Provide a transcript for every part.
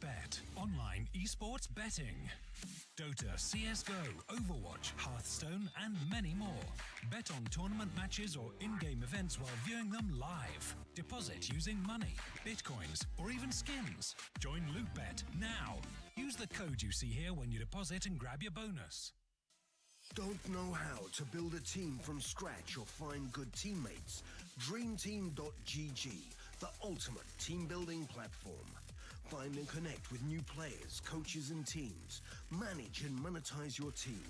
Bet. Online esports betting. Dota, CSGO, Overwatch, Hearthstone, and many more. Bet on tournament matches or in-game events while viewing them live. Deposit using money, bitcoins, or even skins. Join LootBet now. Use the code you see here when you deposit and grab your bonus. Don't know how to build a team from scratch or find good teammates? DreamTeam.gg, the ultimate team building platform. Find and connect with new players, coaches and teams. Manage and monetize your team.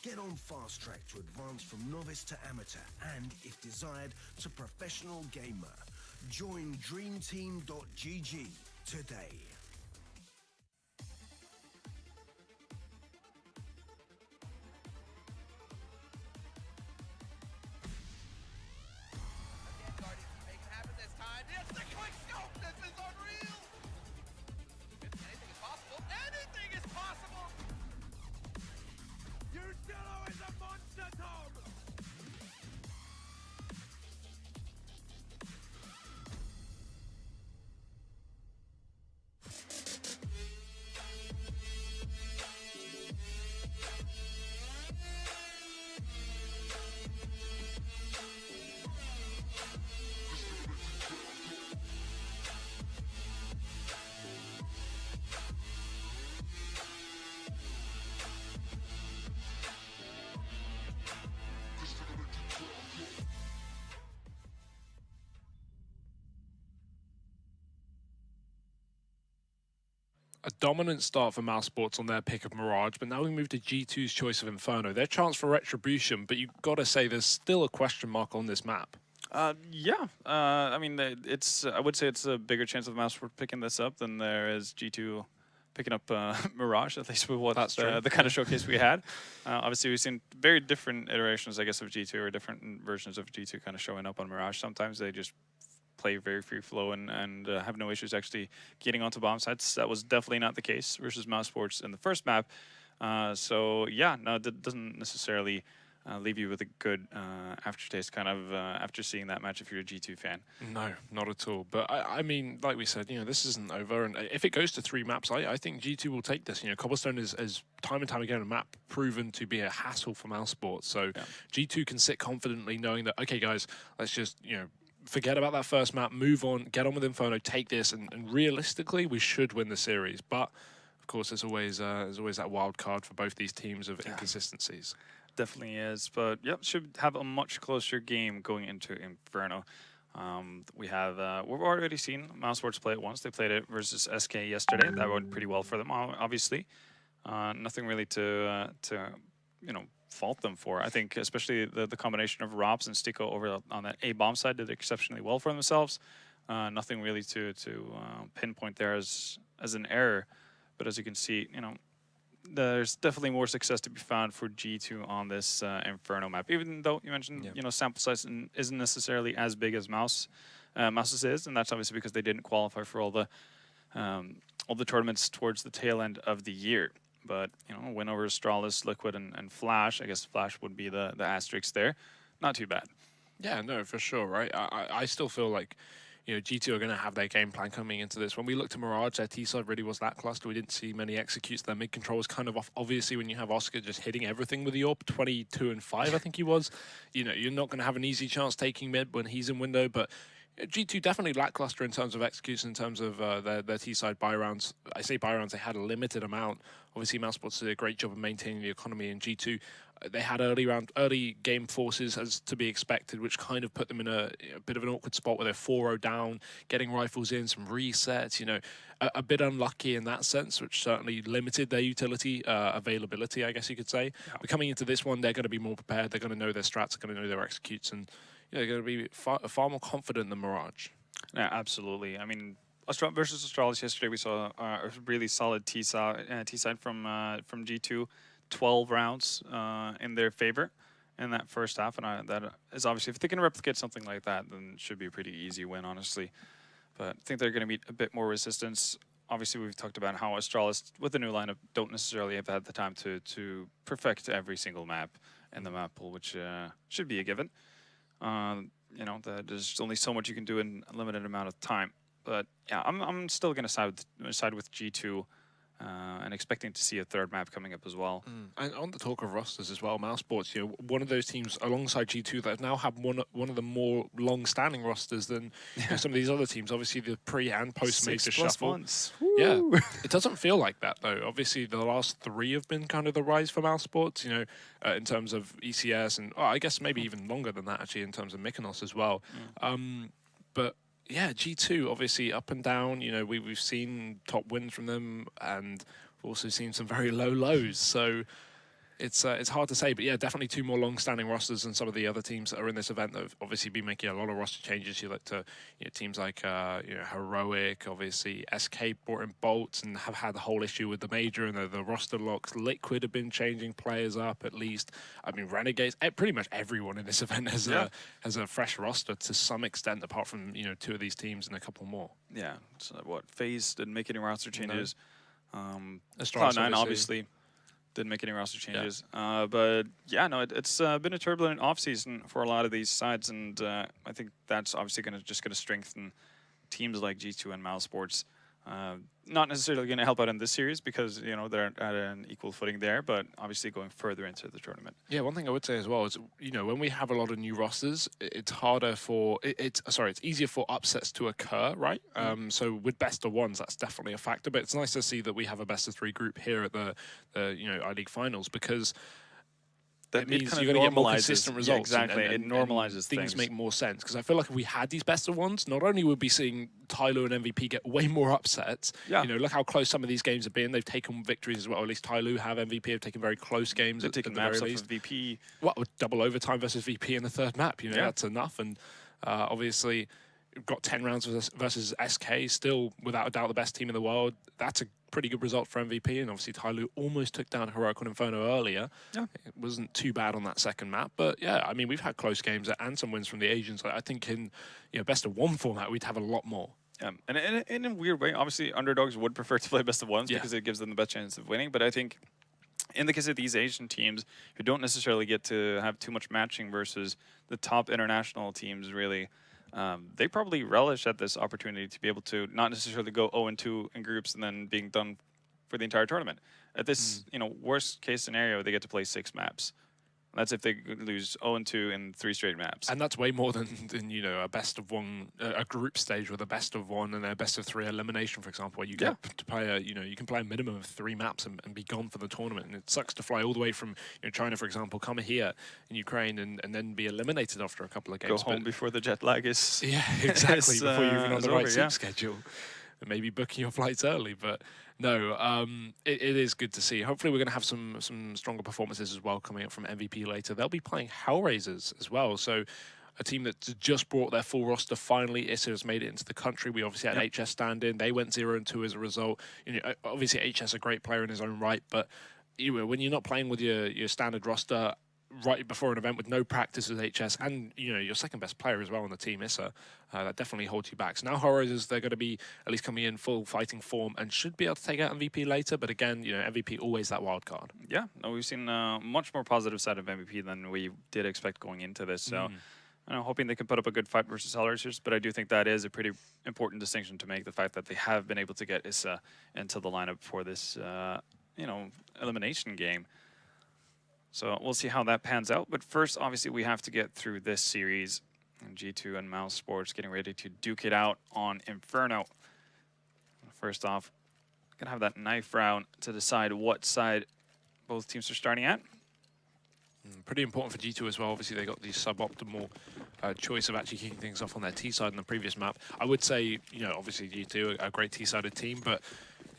Get on fast track to advance from novice to amateur and, if desired, to professional gamer. Join DreamTeam.gg today. A dominant start for Mousesports on their pick of Mirage, but now we move to G2's choice of Inferno. Their chance for Retribution, but you've got to say there's still a question mark on this map. Yeah. I mean, I would say it's a bigger chance of Mousesports picking this up than there is G2 picking up Mirage, at least with what the kind of showcase we had. Obviously, we've seen very different iterations, I guess, of G2, or different versions of G2 kind of showing up on Mirage. Sometimes they just play very free flow and have no issues actually getting onto bomb sites. That was definitely not the case versus Mousesports in the first map. So yeah, no, that doesn't necessarily leave you with a good aftertaste kind of after seeing that match if you're a G2 fan. No, not at all. But I mean, like we said, this isn't over. And if it goes to 3 maps, I think G2 will take this. Cobblestone is time and time again a map proven to be a hassle for Mousesports. So G2 can sit confidently knowing that, okay, guys, let's just, forget about that first map, move on, get on with Inferno, take this, and realistically, we should win the series. But of course, there's always that wild card for both these teams of inconsistencies. Definitely is, but should have a much closer game going into Inferno. We've already seen Mousesports play it once. They played it versus SK yesterday. That went pretty well for them, obviously. Nothing really to fault them for. I think especially the combination of Robs and Stico over on that A bomb side did exceptionally well for themselves. Nothing really to pinpoint there as an error, but as you can see, there's definitely more success to be found for G2 on this Inferno map. Even though you mentioned, sample size isn't necessarily as big as Mouse's is, and that's obviously because they didn't qualify for all the tournaments towards the tail end of the year. But win over Astralis, Liquid, and Flash. I guess Flash would be the asterisk there. Not too bad. Yeah, no, for sure, right? I still feel like G2 are going to have their game plan coming into this. When we looked at Mirage, their T-side really was lackluster. We didn't see many executes. Their mid-control was kind of off. Obviously, when you have Oscar just hitting everything with the AWP, 22 and 5, I think he was, you're not going to have an easy chance taking mid when he's in window, but G2 definitely lackluster in terms of execution, in terms of their T-side buy rounds. I say buy rounds, they had a limited amount. Obviously, Mousesports did a great job of maintaining the economy in G2. They had early game forces as to be expected, which kind of put them in a bit of an awkward spot where they're 4-0 down, getting rifles in, some resets, a bit unlucky in that sense, which certainly limited their utility availability, I guess you could say. Yeah. But coming into this one, they're going to be more prepared. They're going to know their strats, they're going to know their executes, and they're going to be far more confident than Mirage. Yeah, absolutely. I mean, versus Astralis yesterday, we saw a really solid T-side from G2. 12 rounds in their favor in that first half, and that is obviously, if they can replicate something like that, then it should be a pretty easy win, honestly. But I think they're going to meet a bit more resistance. Obviously, we've talked about how Astralis, with the new lineup, don't necessarily have had the time to perfect every single map in the map pool, which should be a given. That there's only so much you can do in a limited amount of time. But yeah, I'm still going to side with G2. And expecting to see a third map coming up as well. And on the talk of rosters as well, Mousesports, one of those teams alongside G2 that now have one of the more long-standing rosters than some of these other teams. Obviously, the pre and post-major shuffle. Yeah, it doesn't feel like that though. Obviously, the last 3 have been kind of the rise for Mousesports. In terms of ECS and I guess maybe even longer than that actually in terms of Mykonos as well. But yeah, G2 obviously up and down. We've seen top wins from them, and we've also seen some very low lows. So it's hard to say, but yeah, definitely 2 more long-standing rosters than some of the other teams that are in this event that have obviously been making a lot of roster changes. You look to teams like Heroic, obviously SK brought in Bolts and have had the whole issue with the major and the roster locks. Liquid have been changing players up at least. I mean, Renegades, pretty much everyone in this event has a fresh roster to some extent, apart from 2 of these teams and a couple more. Yeah, so what FaZe didn't make any roster changes. Cloud9 obviously didn't make any roster changes. But yeah, no, it's been a turbulent offseason for a lot of these sides, and I think that's obviously going to strengthen teams like G2 and Mousesports. Not necessarily going to help out in this series because they're at an equal footing there, but obviously going further into the tournament. Yeah, one thing I would say as well is when we have a lot of new rosters, it's harder for it's easier for upsets to occur, right? So with best of ones, that's definitely a factor. But it's nice to see that we have a best of 3 group here at the I-League finals because that means you're going to get more consistent results. Yeah, exactly, and it normalizes things. Make more sense because I feel like if we had these best of ones, not only would we be seeing Tyloo and MVP get way more upsets. Yeah. Look how close some of these games have been. They've taken victories as well. At least Tyloo have MVP have taken very close games. They've taken maps off of VP. What with double overtime versus VP in the 3rd map? That's enough. And obviously, we've got 10 rounds versus SK. Still, without a doubt, the best team in the world. That's a pretty good result for MVP, and obviously Tyloo almost took down Heroic on Inferno earlier. Yeah. It wasn't too bad on that 2nd map, but yeah, I mean, we've had close games and some wins from the Asians. I think in best of 1 format, we'd have a lot more. And in a weird way, obviously underdogs would prefer to play best of 1s because it gives them the best chance of winning, but I think in the case of these Asian teams who don't necessarily get to have too much matching versus the top international teams, really, they probably relish at this opportunity to be able to not necessarily go 0-2 in groups and then being done for the entire tournament. At this, worst case scenario, they get to play 6 maps. That's if they lose 0-2 in 3 straight maps. And that's way more than a best of one, a group stage with a best of one and a best of 3 elimination, for example, where you get to play you can play a minimum of 3 maps and be gone for the tournament. And it sucks to fly all the way from China, for example, come here in Ukraine and then be eliminated after a couple of games. Go home before the jet lag is. Yeah, exactly. Before you're even on the right sleep yeah. schedule. And maybe booking your flights early, but no, it is good to see. Hopefully we're going to have some stronger performances as well coming up from MVP later. They'll be playing Hellraisers as well, so a team that just brought their full roster finally. Issa has made it into the country. We obviously had HS stand in. They went 0-2 as a result. Obviously HS a great player in his own right, but when you're not playing with your standard roster right before an event with no practice with HS and your second best player as well on the team, Issa, that definitely holds you back. So now Hellraisers, they're going to be at least coming in full fighting form and should be able to take out MVP later, but again, MVP always that wild card. Yeah, no, we've seen a much more positive side of MVP than we did expect going into this, so I'm hoping they can put up a good fight versus Hellraisers, but I do think that is a pretty important distinction to make, the fact that they have been able to get Issa into the lineup for this elimination game. So we'll see how that pans out. But first, obviously, we have to get through this series. And G2 and Mousesports getting ready to duke it out on Inferno. First off, going to have that knife round to decide what side both teams are starting at. Pretty important for G2 as well. Obviously, they got the suboptimal choice of actually kicking things off on their T-side in the previous map. I would say, obviously G2, a great T-sided team, but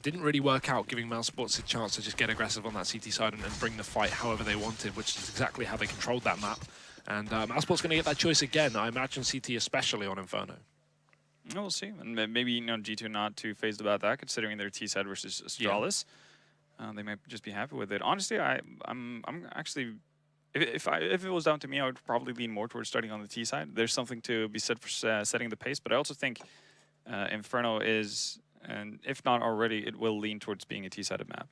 didn't really work out, giving Mousesports a chance to just get aggressive on that CT side and bring the fight however they wanted, which is exactly how they controlled that map. And Mousesports going to get that choice again. I imagine CT especially on Inferno. We'll see. And maybe G2 not too phased about that, considering their T side versus Astralis. They might just be happy with it. Honestly, I'm actually, if it was down to me, I would probably lean more towards starting on the T side. There's something to be said for setting the pace, but I also think Inferno is, and if not already, it will lean towards being a T-sided map,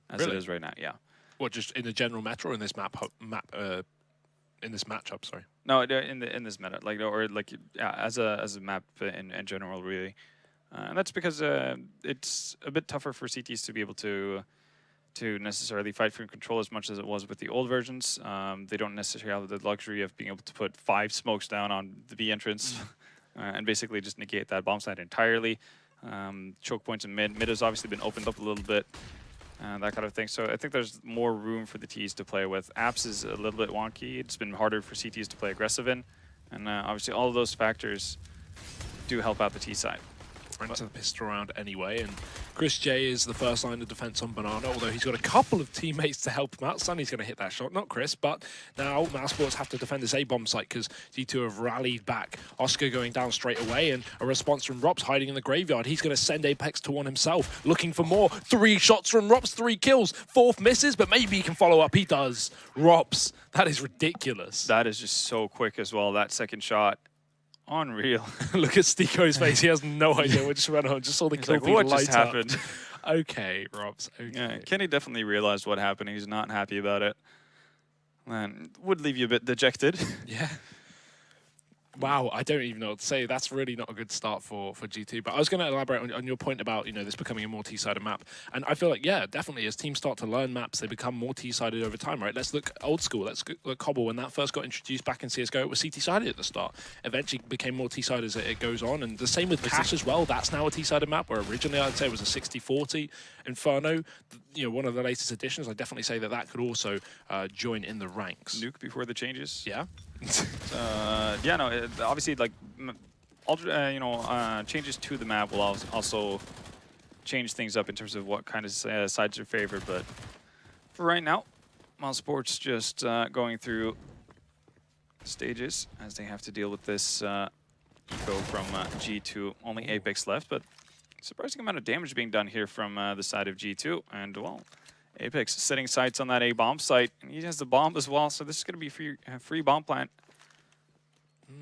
as it is right now. Yeah. What, just in the general meta or in this in this matchup? Sorry. No, in this meta, as a map in general, really, and that's because it's a bit tougher for CTs to be able to necessarily fight for control as much as it was with the old versions. They don't necessarily have the luxury of being able to put 5 smokes down on the B entrance and basically just negate that bomb site entirely. Choke points in mid has obviously been opened up a little bit, that kind of thing. So I think there's more room for the Ts to play with. Apps is a little bit wonky. It's been harder for CTs to play aggressive in, and obviously all of those factors do help out the T side. Into the pistol round anyway, and Chris J is the first line of defense on Banana, although he's got a couple of teammates to help him out. Sunny's going to hit that shot, not Chris, but now Mousesports have to defend this A-bomb site because G2 have rallied back. Oscar going down straight away, and a response from Rops hiding in the graveyard. He's going to send Apex to one himself, looking for more. 3 shots from Rops, 3 kills. 4th misses, but maybe he can follow up. He does. Rops, that is ridiculous. That is just so quick as well, that second shot. Unreal. Look at Stiko's face. He has no idea what just went on. Just saw the kill feed what light just happened? Okay, Robs. Okay. Yeah, Kenny definitely realized what happened. He's not happy about it. And would leave you a bit dejected. Yeah. Wow, I don't even know what to say. That's really not a good start for G2. But I was going to elaborate on your point about, this becoming a more T-sided map. And I feel like, yeah, definitely, as teams start to learn maps, they become more T-sided over time, right? Let's look old school. Let's look Cobble. When that first got introduced back in CSGO, it was CT-sided at the start. Eventually became more T-sided as it goes on. And the same with Cash as well. That's now a T-sided map, where originally I'd say it was a 60-40 Inferno. One of the latest additions. I definitely say that could also join in the ranks. Nuke before the changes. Yeah. Obviously, changes to the map will also change things up in terms of what kind of sides are favored. But for right now, Mousesports just going through stages as they have to deal with this eco from G2. Only Apex left, but surprising amount of damage being done here from the side of G2. And, well, Apex setting sights on that A-bomb site. And he has the bomb as well, so this is going to be free bomb plant.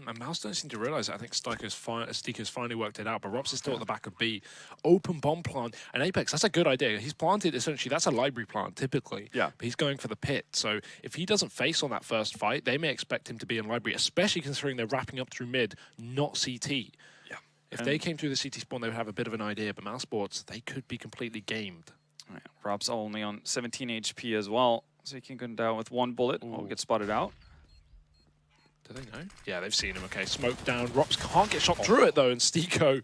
And Mouse don't seem to realise that. I think Stiko's finally worked it out, but Rops is still at the back of B. Open bomb plant. And Apex, that's a good idea. He's planted, essentially, that's a library plant, typically. Yeah. But he's going for the pit. So if he doesn't face on that first fight, they may expect him to be in library, especially considering they're wrapping up through mid, not CT. Yeah. If they came through the CT spawn, they would have a bit of an idea. But Mousesports, they could be completely gamed. Right. Rob's only on 17 HP as well, so he can go down with 1 bullet. Will get spotted out. Do they know? Yeah, they've seen him. Okay, smoke down. Rops can't get shot through it, though, and Stiko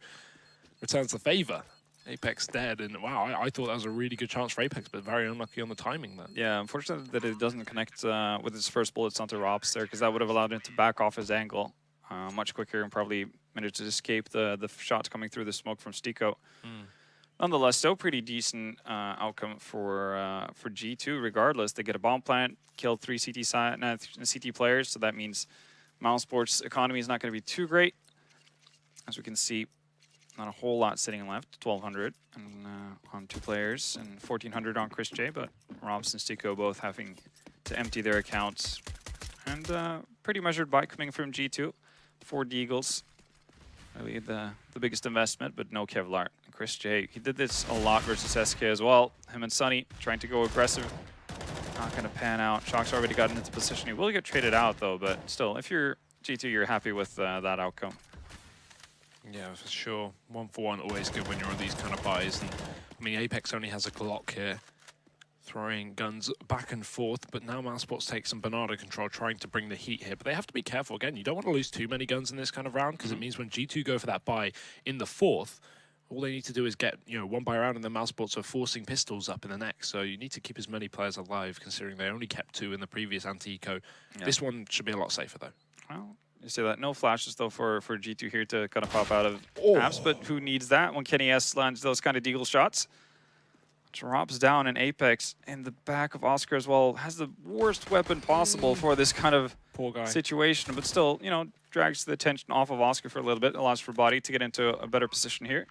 returns the favor. Apex dead, and wow, I thought that was a really good chance for Apex, but very unlucky on the timing there. Yeah, unfortunate that it doesn't connect with his first bullets onto Rops there, because that would have allowed him to back off his angle much quicker and probably managed to escape the shots coming through the smoke from Stiko. Nonetheless, still pretty decent outcome for G2. Regardless, they get a bomb plant, killed 3 CT players, so that means Mousesports' economy is not going to be too great. As we can see, not a whole lot sitting left. 1,200 on 2 players and 1,400 on Chris J, but Robs and Stiko both having to empty their accounts. And pretty measured buy coming from G2. 4 Deagles. Really the biggest investment, but no Kevlar. And Chris J, he did this a lot versus SK as well. Him and Sunny trying to go aggressive. Not going to pan out. Shock's already gotten into position. He will get traded out, though, but still, if you're G2, you're happy with that outcome. Yeah, for sure. 1 for 1, always good when you're on these kind of buys. And I mean, Apex only has a Glock here, throwing guns back and forth, but now Mousesports takes some Bernardo control, trying to bring the heat here. But they have to be careful. Again, you don't want to lose too many guns in this kind of round, because it means when G2 go for that buy in the 4th, all they need to do is get, 1 buy round, and then Mousesports are forcing pistols up in the next. So you need to keep as many players alive, considering they only kept 2 in the previous anti-eco. Yeah. This one should be a lot safer, though. Well, you say that. No flashes, though, for G2 here to kind of pop out of apps, but who needs that when Kenny S lands those kind of deagle shots? Drops down in Apex in the back of Oscar as well. Has the worst weapon possible for this kind of situation, but still, drags the attention off of Oscar for a little bit. Allows for Body to get into a better position here.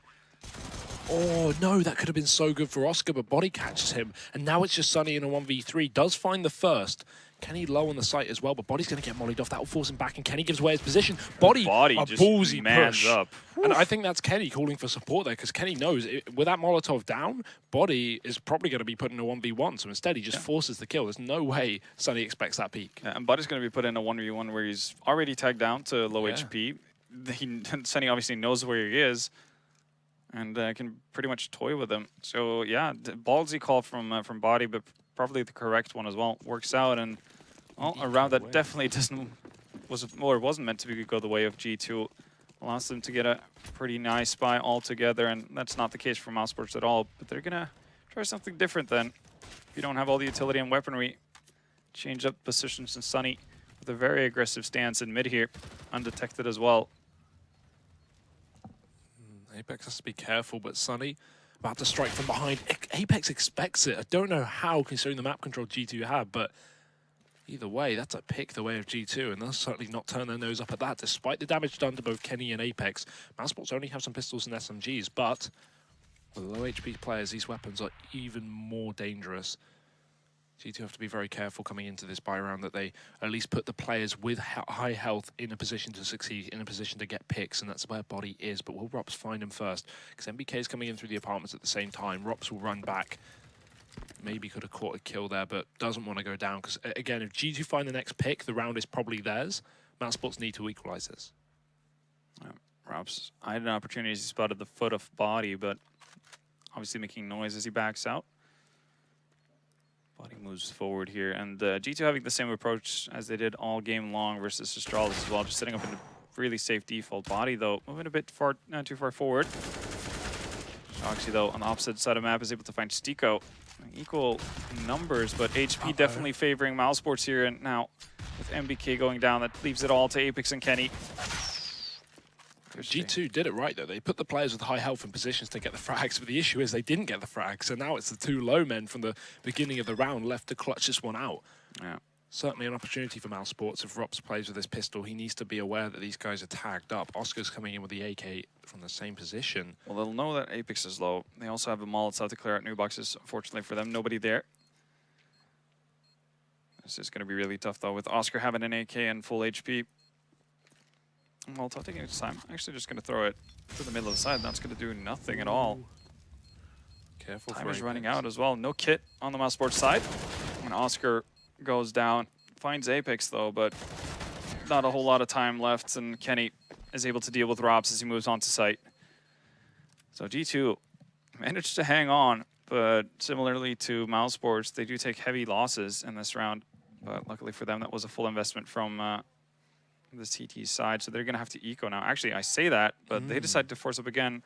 Oh, no, that could have been so good for Oscar, but Body catches him. And now it's just Sunny in a 1v3. Does find the first. Kenny low on the site as well, but Body's going to get mollied off. That will force him back, and Kenny gives away his position. Body a just ballsy push. Up. And I think that's Kenny calling for support there, because Kenny knows with that Molotov down, Body is probably going to be put in a 1v1. So instead, he just forces the kill. There's no way Sunny expects that peak. Yeah, and Body's going to be put in a 1v1 where he's already tagged down to low HP. Sunny obviously knows where he is and can pretty much toy with him. So yeah, ballsy call from Body, but probably the correct one as well. Works out, and a round that definitely wasn't meant to go the way of G2. Allows them to get a pretty nice buy altogether, and that's not the case for Mousesports at all. But they're gonna try something different then. If you don't have all the utility and weaponry, change up positions, and Sunny with a very aggressive stance in mid here, undetected as well. Apex has to be careful, but Sunny about to strike from behind. Apex expects it. I don't know how, considering the map control G2 have, but either way, that's a pick the way of G2, and they'll certainly not turn their nose up at that, despite the damage done to both Kenny and Apex. Mousesports only have some pistols and SMGs, but for the low HP players, these weapons are even more dangerous. G2 have to be very careful coming into this buy round that they at least put the players with high health in a position to succeed, in a position to get picks, and that's where Body is. But will Rops find him first? Because MBK is coming in through the apartments at the same time. Rops will run back. Maybe could have caught a kill there, but doesn't want to go down. Because again, if G2 find the next pick, the round is probably theirs. Mousesports need to equalize this. Rops, I had an opportunity. He spotted the foot of Body, but obviously making noise as he backs out. Body moves forward here, and G2 having the same approach as they did all game long versus Astralis as well, just setting up in a really safe default. Body, though, moving a bit not too far forward. Shoxy, though, on the opposite side of the map, is able to find Stiko. Equal numbers, but HP definitely favoring Mousesports here, and now with MBK going down, that leaves it all to Apex and Kenny. G2 did it right, though. They put the players with high health in positions to get the frags, but the issue is they didn't get the frags, so now it's the 2 low men from the beginning of the round left to clutch this one out. Yeah. Certainly an opportunity for Mousesports. If Rops plays with this pistol, he needs to be aware that these guys are tagged up. Oscar's coming in with the AK from the same position. Well, they'll know that Apex is low. They also have a Molotov to clear out new boxes. Unfortunately for them, nobody there. This is going to be really tough, though, with Oscar having an AK and full HP. Molotov taking its time. Actually just going to throw it to the middle of the side. That's going to do nothing at all. Careful. Time is running out as well. No kit on the Mousesports side. And Oscar goes down. Finds Apex though, but not a whole lot of time left. And Kenny is able to deal with Robs as he moves on to site. So G2 managed to hang on, but similarly to Mousesports, they do take heavy losses in this round. But luckily for them, that was a full investment from the CT side, so they're going to have to eco now. Actually, I say that, but they decide to force up again.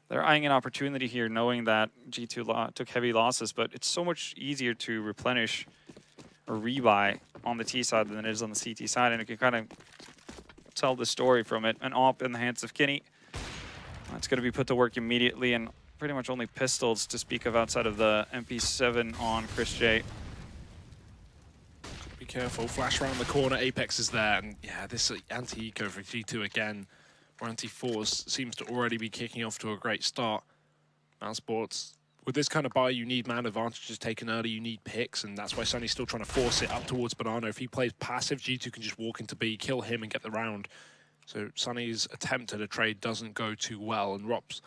They're eyeing an opportunity here, knowing that G2 took heavy losses, but it's so much easier to replenish or rebuy on the T side than it is on the CT side, and you can kind of tell the story from it. An AWP in the hands of Kinney. That's going to be put to work immediately, and pretty much only pistols to speak of outside of the MP7 on Chris J. Be careful. Flash around the corner. Apex is there. And yeah, this anti-eco for G2 again, or anti-force, seems to already be kicking off to a great start. Mousesports, with this kind of buy, you need man advantages taken early, you need picks, and that's why Sunny's still trying to force it up towards Banana. If he plays passive, G2 can just walk into B, kill him, and get the round. So Sunny's attempt at a trade doesn't go too well, and Rops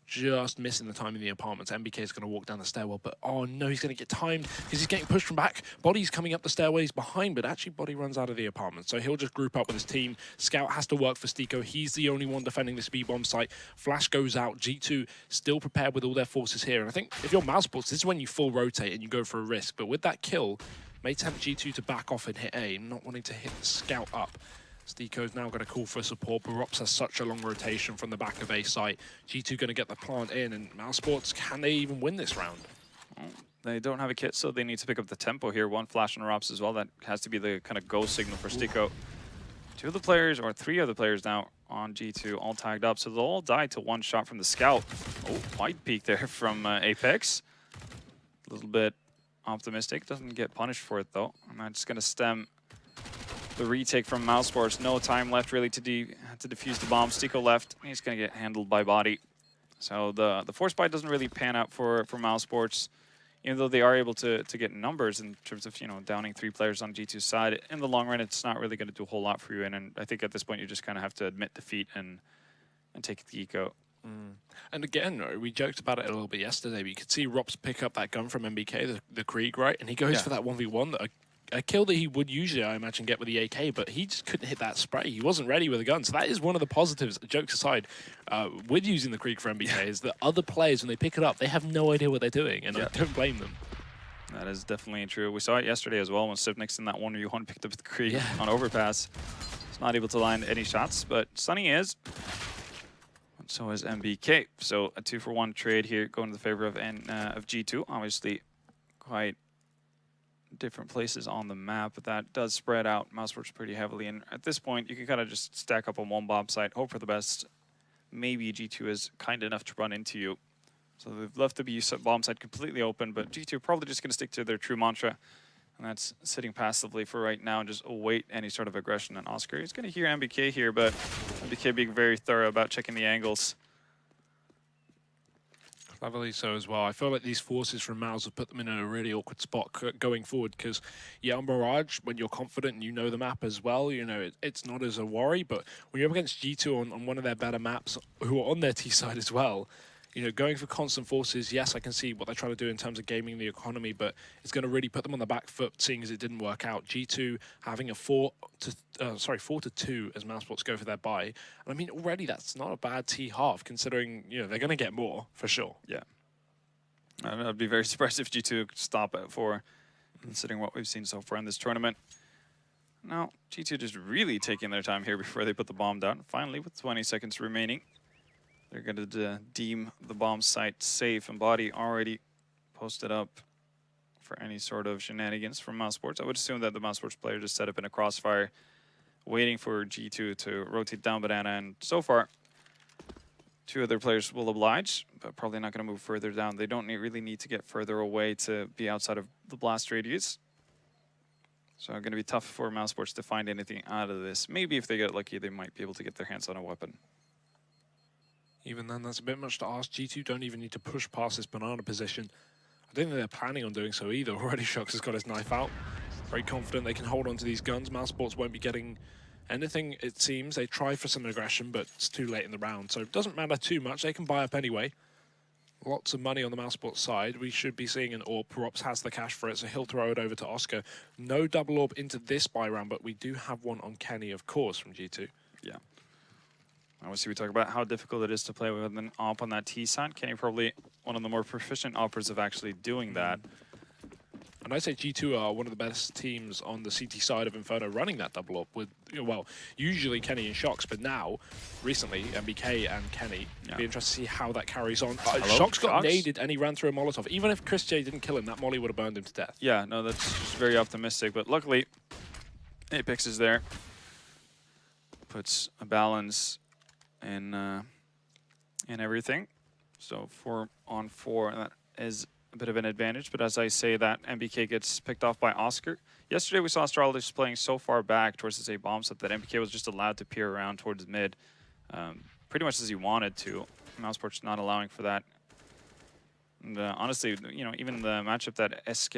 just missing the time in the apartments. MBK is going to walk down the stairwell, but oh no, he's going to get timed because he's getting pushed from back. Body's coming up the stairway, he's behind, but actually Body runs out of the apartment. So he'll just group up with his team. Scout has to work for Stiko. He's the only one defending this B-bomb site. Flash goes out. G2 still prepared with all their forces here. And I think if you're Mousesports, this is when you full rotate and you go for a risk. But with that kill, may tempt G2 to back off and hit A, not wanting to hit the Scout up. Stiko's now going to call for support, but Rops has such a long rotation from the back of A site. G2 going to get the plant in, and Mousesports, can they even win this round? Well, they don't have a kit, so they need to pick up the tempo here. One flash on Rops as well. That has to be the kind of go signal for Stiko. Two of the players, or three of the players now on G2, all tagged up, so they'll all die to one shot from the Scout. Oh, wide peek there from Apex. A little bit optimistic. Doesn't get punished for it, though. And that's going to stem the retake from Mousesports. No time left really to defuse the bomb. Stiko left. He's going to get handled by Body. So the force buy doesn't really pan out for Mousesports, even though they are able to get numbers in terms of, you know, downing 3 players on G2's side. In the long run, it's not really going to do a whole lot for you. And I think at this point, you just kind of have to admit defeat and take the eco. And again, we joked about it a little bit yesterday, but you could see Rops pick up that gun from MBK, the Krieg, right? And he goes for that 1v1 that a kill that he would usually, I imagine, get with the AK, but he just couldn't hit that spray. He wasn't ready with a gun. So that is one of the positives, jokes aside, with using the Krieg for MBK, is that other players, when they pick it up, they have no idea what they're doing, and I don't blame them. That is definitely true. We saw it yesterday as well when Sivnix in that 1v1 picked up the Krieg on overpass. He's not able to land any shots, but Sunny is. So is MBK. So a 2-for-1 trade here going to the favor of G2. Obviously, quite different places on the map, but that does spread out Mousesports pretty heavily. And at this point, you can kind of just stack up on one bomb site, hope for the best. Maybe G2 is kind enough to run into you. So they've left the B bomb site completely open, but G2 probably just going to stick to their true mantra, and that's sitting passively for right now and just await any sort of aggression. And Oscar is going to hear MBK here, but MBK being very thorough about checking the angles. Cleverly so as well. I feel like these forces from Mouse have put them in a really awkward spot going forward, because, yeah, on Mirage, when you're confident and you know the map as well, you know, it's not as a worry, but when you're up against G2 on one of their better maps, who are on their T side as well, you know, going for constant forces, yes, I can see what they're trying to do in terms of gaming the economy, but it's going to really put them on the back foot, seeing as it didn't work out. G2 having a 4-2 as Mousesports go for their buy. And I mean, already that's not a bad T half, considering, you know, they're going to get more, for sure. Yeah. I'd be very surprised if G2 could stop at 4, considering what we've seen so far in this tournament. Now, G2 just really taking their time here before they put the bomb down. Finally, with 20 seconds remaining, they're going to deem the bomb site safe, and Body already posted up for any sort of shenanigans from Mousesports. I would assume that the Mousesports player just set up in a crossfire, waiting for G2 to rotate down Banana, and so far, 2 other players will oblige, but probably not going to move further down. They don't really need to get further away to be outside of the blast radius. So it's going to be tough for Mousesports to find anything out of this. Maybe if they get lucky, they might be able to get their hands on a weapon. Even then, that's a bit much to ask. G2 don't even need to push past this Banana position. I don't think they're planning on doing so either. Already Shox has got his knife out. Very confident they can hold on to these guns. Mousesports won't be getting Anything, it seems, they try for some aggression, but it's too late in the round. So it doesn't matter too much. They can buy up anyway. Lots of money on the Mousesports side. We should be seeing an AWP. Rops has the cash for it, so he'll throw it over to Oscar. No double AWP into this buy round, but we do have one on Kenny, of course, from G2. Yeah. Obviously, we talk about how difficult it is to play with an AWP on that T side. Kenny probably one of the more proficient AWPers of actually doing that. And I'd say G2 are one of the best teams on the CT side of Inferno running that double up with, well, usually Kenny and Shox, but now, recently, MBK and Kenny. It'd be interesting to see how that carries on. Shox got naded and he ran through a Molotov. Even if Chris J didn't kill him, that molly would have burned him to death. Yeah, no, that's just very optimistic. But luckily, Apex is there. Puts a balance in everything. So 4-on-4, and that is a bit of an advantage, but as I say that, MBK gets picked off by Oscar. Yesterday we saw Astralis playing so far back towards this A bomb set that MBK was just allowed to peer around towards mid, pretty much as he wanted to. Mousesports not allowing for that. And honestly, even the matchup that SK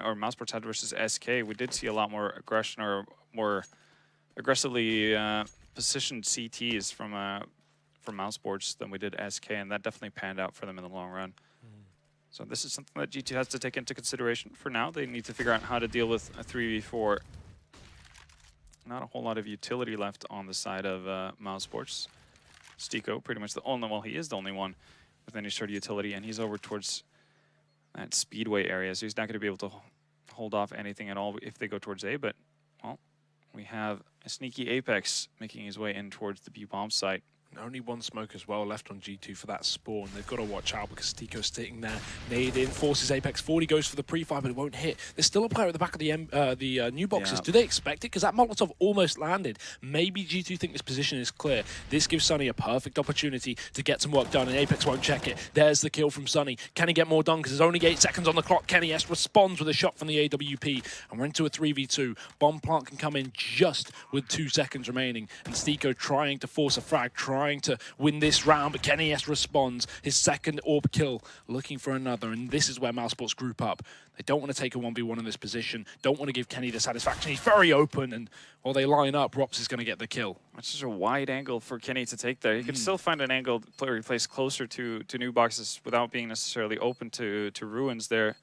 or Mousesports had versus SK, we did see a lot more aggression or more aggressively positioned CTs from Mousesports than we did SK, and that definitely panned out for them in the long run. So this is something that G2 has to take into consideration. For now, they need to figure out how to deal with a 3v4. Not a whole lot of utility left on the side of Mousesports. Stico, pretty much the only, well, he is the only one with any sort of utility, and he's over towards that speedway area, so he's not going to be able to hold off anything at all if they go towards A, but, well, we have a sneaky Apex making his way in towards the B bomb site. And only one smoke as well left on G2 for that spawn. They've got to watch out because Stico's sitting there. Nade in, forces Apex. 40 goes for the pre-fire, but it won't hit. There's still a player at the back of the new boxes. Yeah. Do they expect it? Because that Molotov almost landed. Maybe G2 think this position is clear. This gives Sunny a perfect opportunity to get some work done, and Apex won't check it. There's the kill from Sunny. Can he get more done? Because there's only 8 seconds on the clock. Kenny S responds with a shot from the AWP, and we're into a 3v2. Bomb plant can come in just with 2 seconds remaining, and Stico trying to force a frag, trying to win this round, but Kenny S responds. His second AWP kill, looking for another, and this is where Mousesports group up. They don't want to take a 1v1 in this position, don't want to give Kenny the satisfaction. He's very open, and while they line up, Rops is going to get the kill. That's just a wide angle for Kenny to take there. He can still find an angle where he plays closer to new boxes without being necessarily open to ruins there.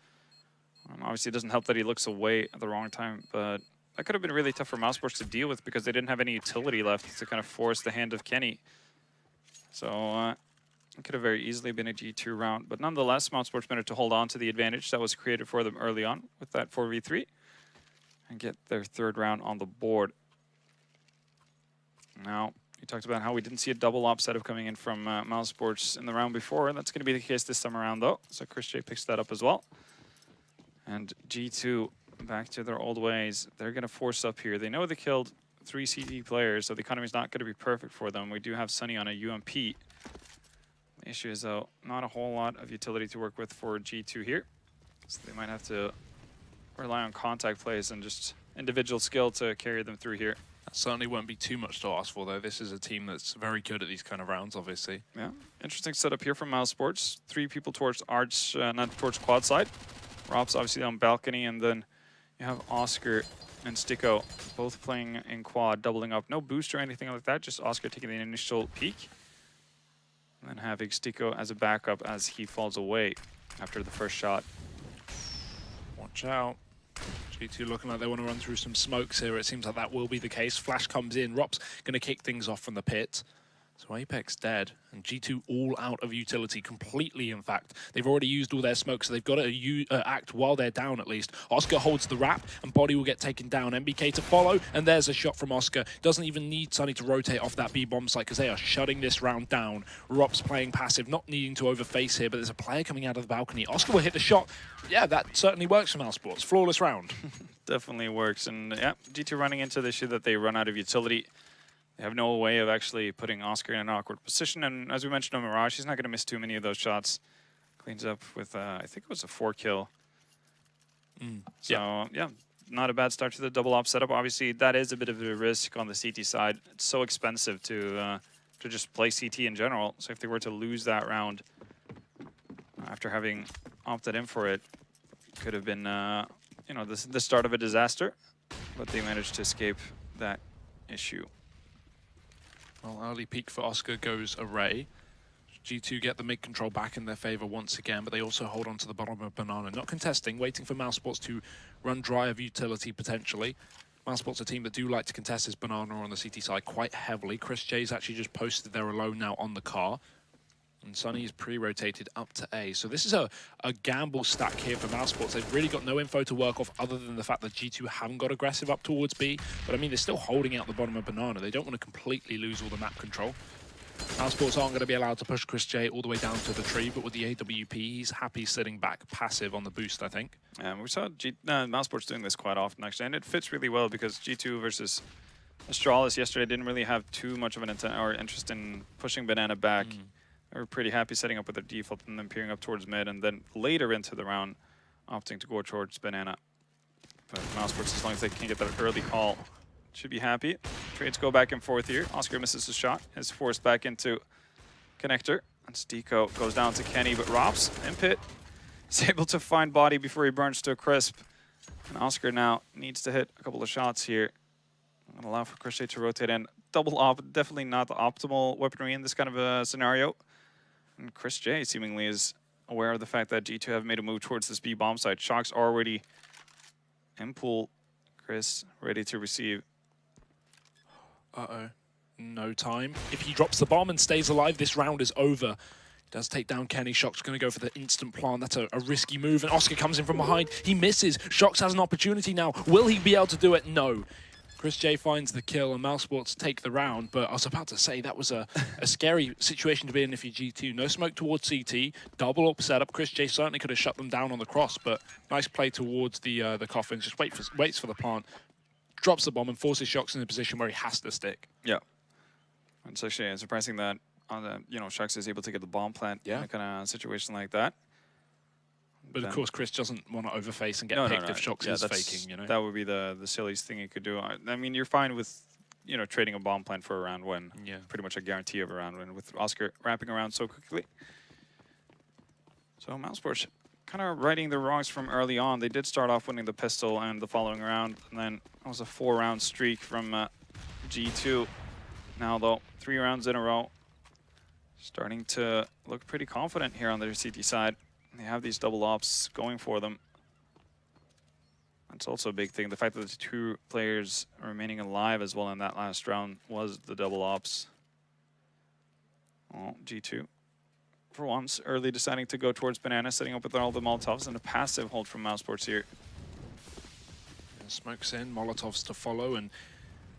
Obviously, it doesn't help that he looks away at the wrong time, but that could have been really tough for Mousesports to deal with because they didn't have any utility left to kind of force the hand of Kenny. So it could have very easily been a G2 round. But nonetheless, Mousesports managed to hold on to the advantage that was created for them early on with that 4v3 and get their third round on the board. Now, you talked about how we didn't see a double op setup coming in from Mousesports in the round before. That's going to be the case this time around, though. So Chris J picks that up as well. And G2, back to their old ways. They're going to force up here. They know they killed 3 CT players, so the economy is not going to be perfect for them. We do have Sunny on a UMP. The issue is, though, not a whole lot of utility to work with for G2 here. So they might have to rely on contact plays and just individual skill to carry them through here. That certainly won't be too much to ask for, though. This is a team that's very good at these kind of rounds, obviously. Yeah, interesting setup here from Mousesports. 3 people towards arch, not towards quad side. Rob's obviously on balcony, and then you have Oscar and Stico both playing in quad, doubling up. No boost or anything like that, just Oscar taking the initial peek. And then having Stico as a backup as he falls away after the first shot. Watch out. G2 looking like they want to run through some smokes here. It seems like that will be the case. Flash comes in. Rop's going to kick things off from the pit. So Apex dead, and G2 all out of utility, completely in fact. They've already used all their smoke, so they've got to act while they're down at least. Oscar holds the wrap, and Body will get taken down. MBK to follow, and there's a shot from Oscar. Doesn't even need Sunny to rotate off that B-bomb site, because they are shutting this round down. Rop's playing passive, not needing to overface here, but there's a player coming out of the balcony. Oscar will hit the shot. Yeah, that certainly works for Mousesports. Flawless round. Definitely works, and yeah, G2 running into the issue that they run out of utility. They have no way of actually putting Oscar in an awkward position, and as we mentioned on Mirage, he's not going to miss too many of those shots. Cleans up with, I think it was a 4 kill. So, yeah, not a bad start to the double op setup. Obviously, that is a bit of a risk on the CT side. It's so expensive to just play CT in general. So if they were to lose that round after having opted in for it, could have been, you know, the start of a disaster. But they managed to escape that issue. Well, early peak for Oscar goes Array. G2 get the mid-control back in their favor once again, but they also hold on to the bottom of Banana. Not contesting, waiting for Mousesports to run dry of utility potentially. Mousesports, a team that do like to contest this Banana on the CT side quite heavily. Chris J's actually just posted there alone now on the car. And Sunny is pre-rotated up to A. So this is a gamble stack here for Mousesports. They've really got no info to work off other than the fact that G2 haven't got aggressive up towards B. But I mean, they're still holding out the bottom of Banana. They don't want to completely lose all the map control. Mousesports aren't going to be allowed to push Chris J all the way down to the tree, but with the AWP, he's happy sitting back passive on the boost, I think. We saw Mousesports doing this quite often, actually, and it fits really well because G2 versus Astralis yesterday didn't really have too much of an intent or interest in pushing Banana back. They were pretty happy setting up with their default and then peering up towards mid, and then later into the round, opting to go towards Banana. But Mousesports, as long as they can get that early call, should be happy. Trades go back and forth here. Oscar misses a shot, is forced back into Connector. And Stico goes down to Kenny, but Rops in pit is able to find body before he burns to a crisp. And Oscar now needs to hit a couple of shots here. And allow for Chris J to rotate in. Double op, definitely not the optimal weaponry in this kind of a scenario. And Chris J seemingly is aware of the fact that G2 have made a move towards this B bomb site. Shock's already in pool. Chris ready to receive. Uh-oh. No time. If he drops the bomb and stays alive, this round is over. He does take down Kenny. Shock's going to go for the instant plant. That's a risky move, and Oscar comes in from behind. He misses. Shox has an opportunity now. Will he be able to do it? No. Chris J finds the kill, and Mousesports take the round, but I was about to say that was a scary situation to be in if you're G2. No smoke towards CT, double up setup. Chris J certainly could have shut them down on the cross, but nice play towards the coffins. Just waits for the plant. Drops the bomb and forces Shox in a position where he has to stick. Yeah, it's actually surprising that Shox is able to get the bomb plant in a kind of situation like that. But of course, Chris doesn't want to overface and get picked if Shox is faking. You know, that would be the silliest thing he could do. I mean, you're fine with trading a bomb plant for a round win. Yeah, pretty much a guarantee of a round win with Oscar wrapping around so quickly. So Mousesports kind of righting the wrongs from early on. They did start off winning the pistol and the following round, and then it was a 4-round streak from G2. Now, though, 3 rounds in a row. Starting to look pretty confident here on their CT side. They have these double ops going for them. That's also a big thing. The fact that the 2 players remaining alive as well in that last round was the double ops. Well, G2. For once, early deciding to go towards Banana, setting up with all the Molotovs and a passive hold from Mousesports here. And smokes in, Molotovs to follow, and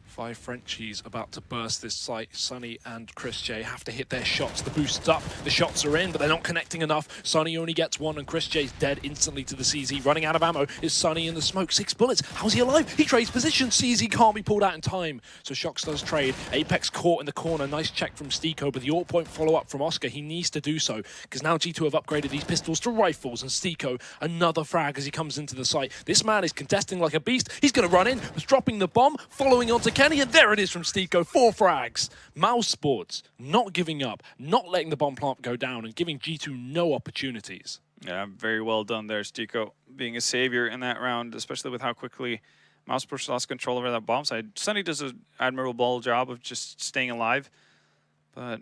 5 Frenchies about to burst this site. Sunny and Chris J have to hit their shots. The boost's up, the shots are in, but they're not connecting enough. Sunny only gets 1, and Chris J's dead instantly to the CZ. Running out of ammo is Sunny in the smoke. 6 bullets. How's he alive? He trades position. CZ can't be pulled out in time. So Shox does trade. Apex caught in the corner. Nice check from Stico, but the alt point follow-up from Oscar. He needs to do so, because now G2 have upgraded these pistols to rifles, and Stico, another frag as he comes into the site. This man is contesting like a beast. He's going to run in, dropping the bomb, following onto Kenny, and there it is from Stico. 4 frags. Mousesports not giving up, not letting the bomb plant go down, and giving G2 no opportunities. Yeah, very well done there, Stico, being a savior in that round, especially with how quickly Mousesports lost control over that bomb side. Sunny does an admirable job of just staying alive, but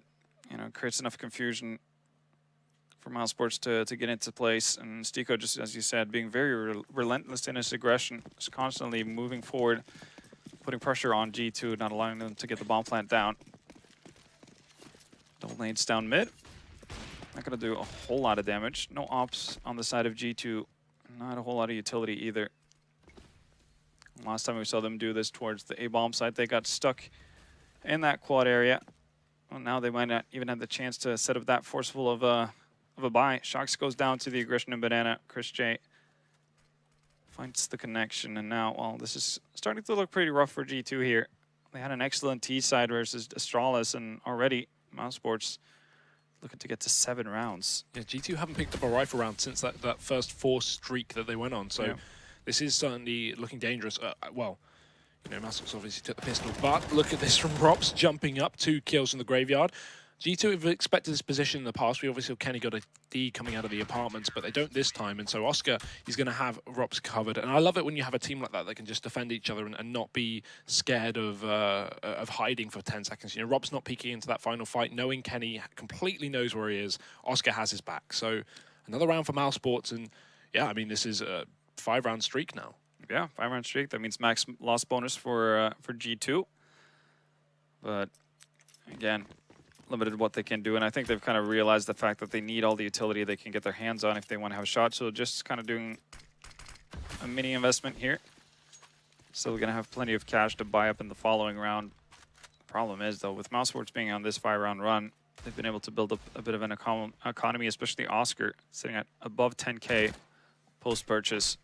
creates enough confusion for Mousesports to get into place. And Stico, just as you said, being very relentless in his aggression, just constantly moving forward, putting pressure on G2, not allowing them to get the bomb plant down. Double nades down mid. Not going to do a whole lot of damage. No ops on the side of G2. Not a whole lot of utility either. Last time we saw them do this towards the A-bomb site, they got stuck in that quad area. Well, now they might not even have the chance to set up that forceful of a buy. Shox goes down to the aggression and Banana. Chris J finds the connection, and now, well, this is starting to look pretty rough for G2 here. They had an excellent T side versus Astralis, and already Mousesports looking to get to 7 rounds. Yeah, G2 haven't picked up a rifle round since that first 4 streak that they went on, so this is certainly looking dangerous. Well, Mousesports obviously took the pistol, but look at this from Rops jumping up, 2 kills in the graveyard. G2 have expected this position in the past. We obviously have Kenny got a D coming out of the apartments, but they don't this time. And so Oscar, he's going to have Rops covered. And I love it when you have a team like that that can just defend each other and not be scared of hiding for 10 seconds. You know, Rob's not peeking into that final fight, knowing Kenny completely knows where he is. Oscar has his back. So another round for Mousesports. And yeah, I mean, this is a 5-round streak now. Yeah, 5-round streak. That means max loss bonus for G2. But again, limited what they can do, and I think they've kind of realized the fact that they need all the utility they can get their hands on if they want to have a shot. So just kind of doing a mini investment here. Still going to have plenty of cash to buy up in the following round. The problem is, though, with Mousesports being on this 5-round run, they've been able to build up a bit of an economy, especially Oscar, sitting at above 10K post-purchase.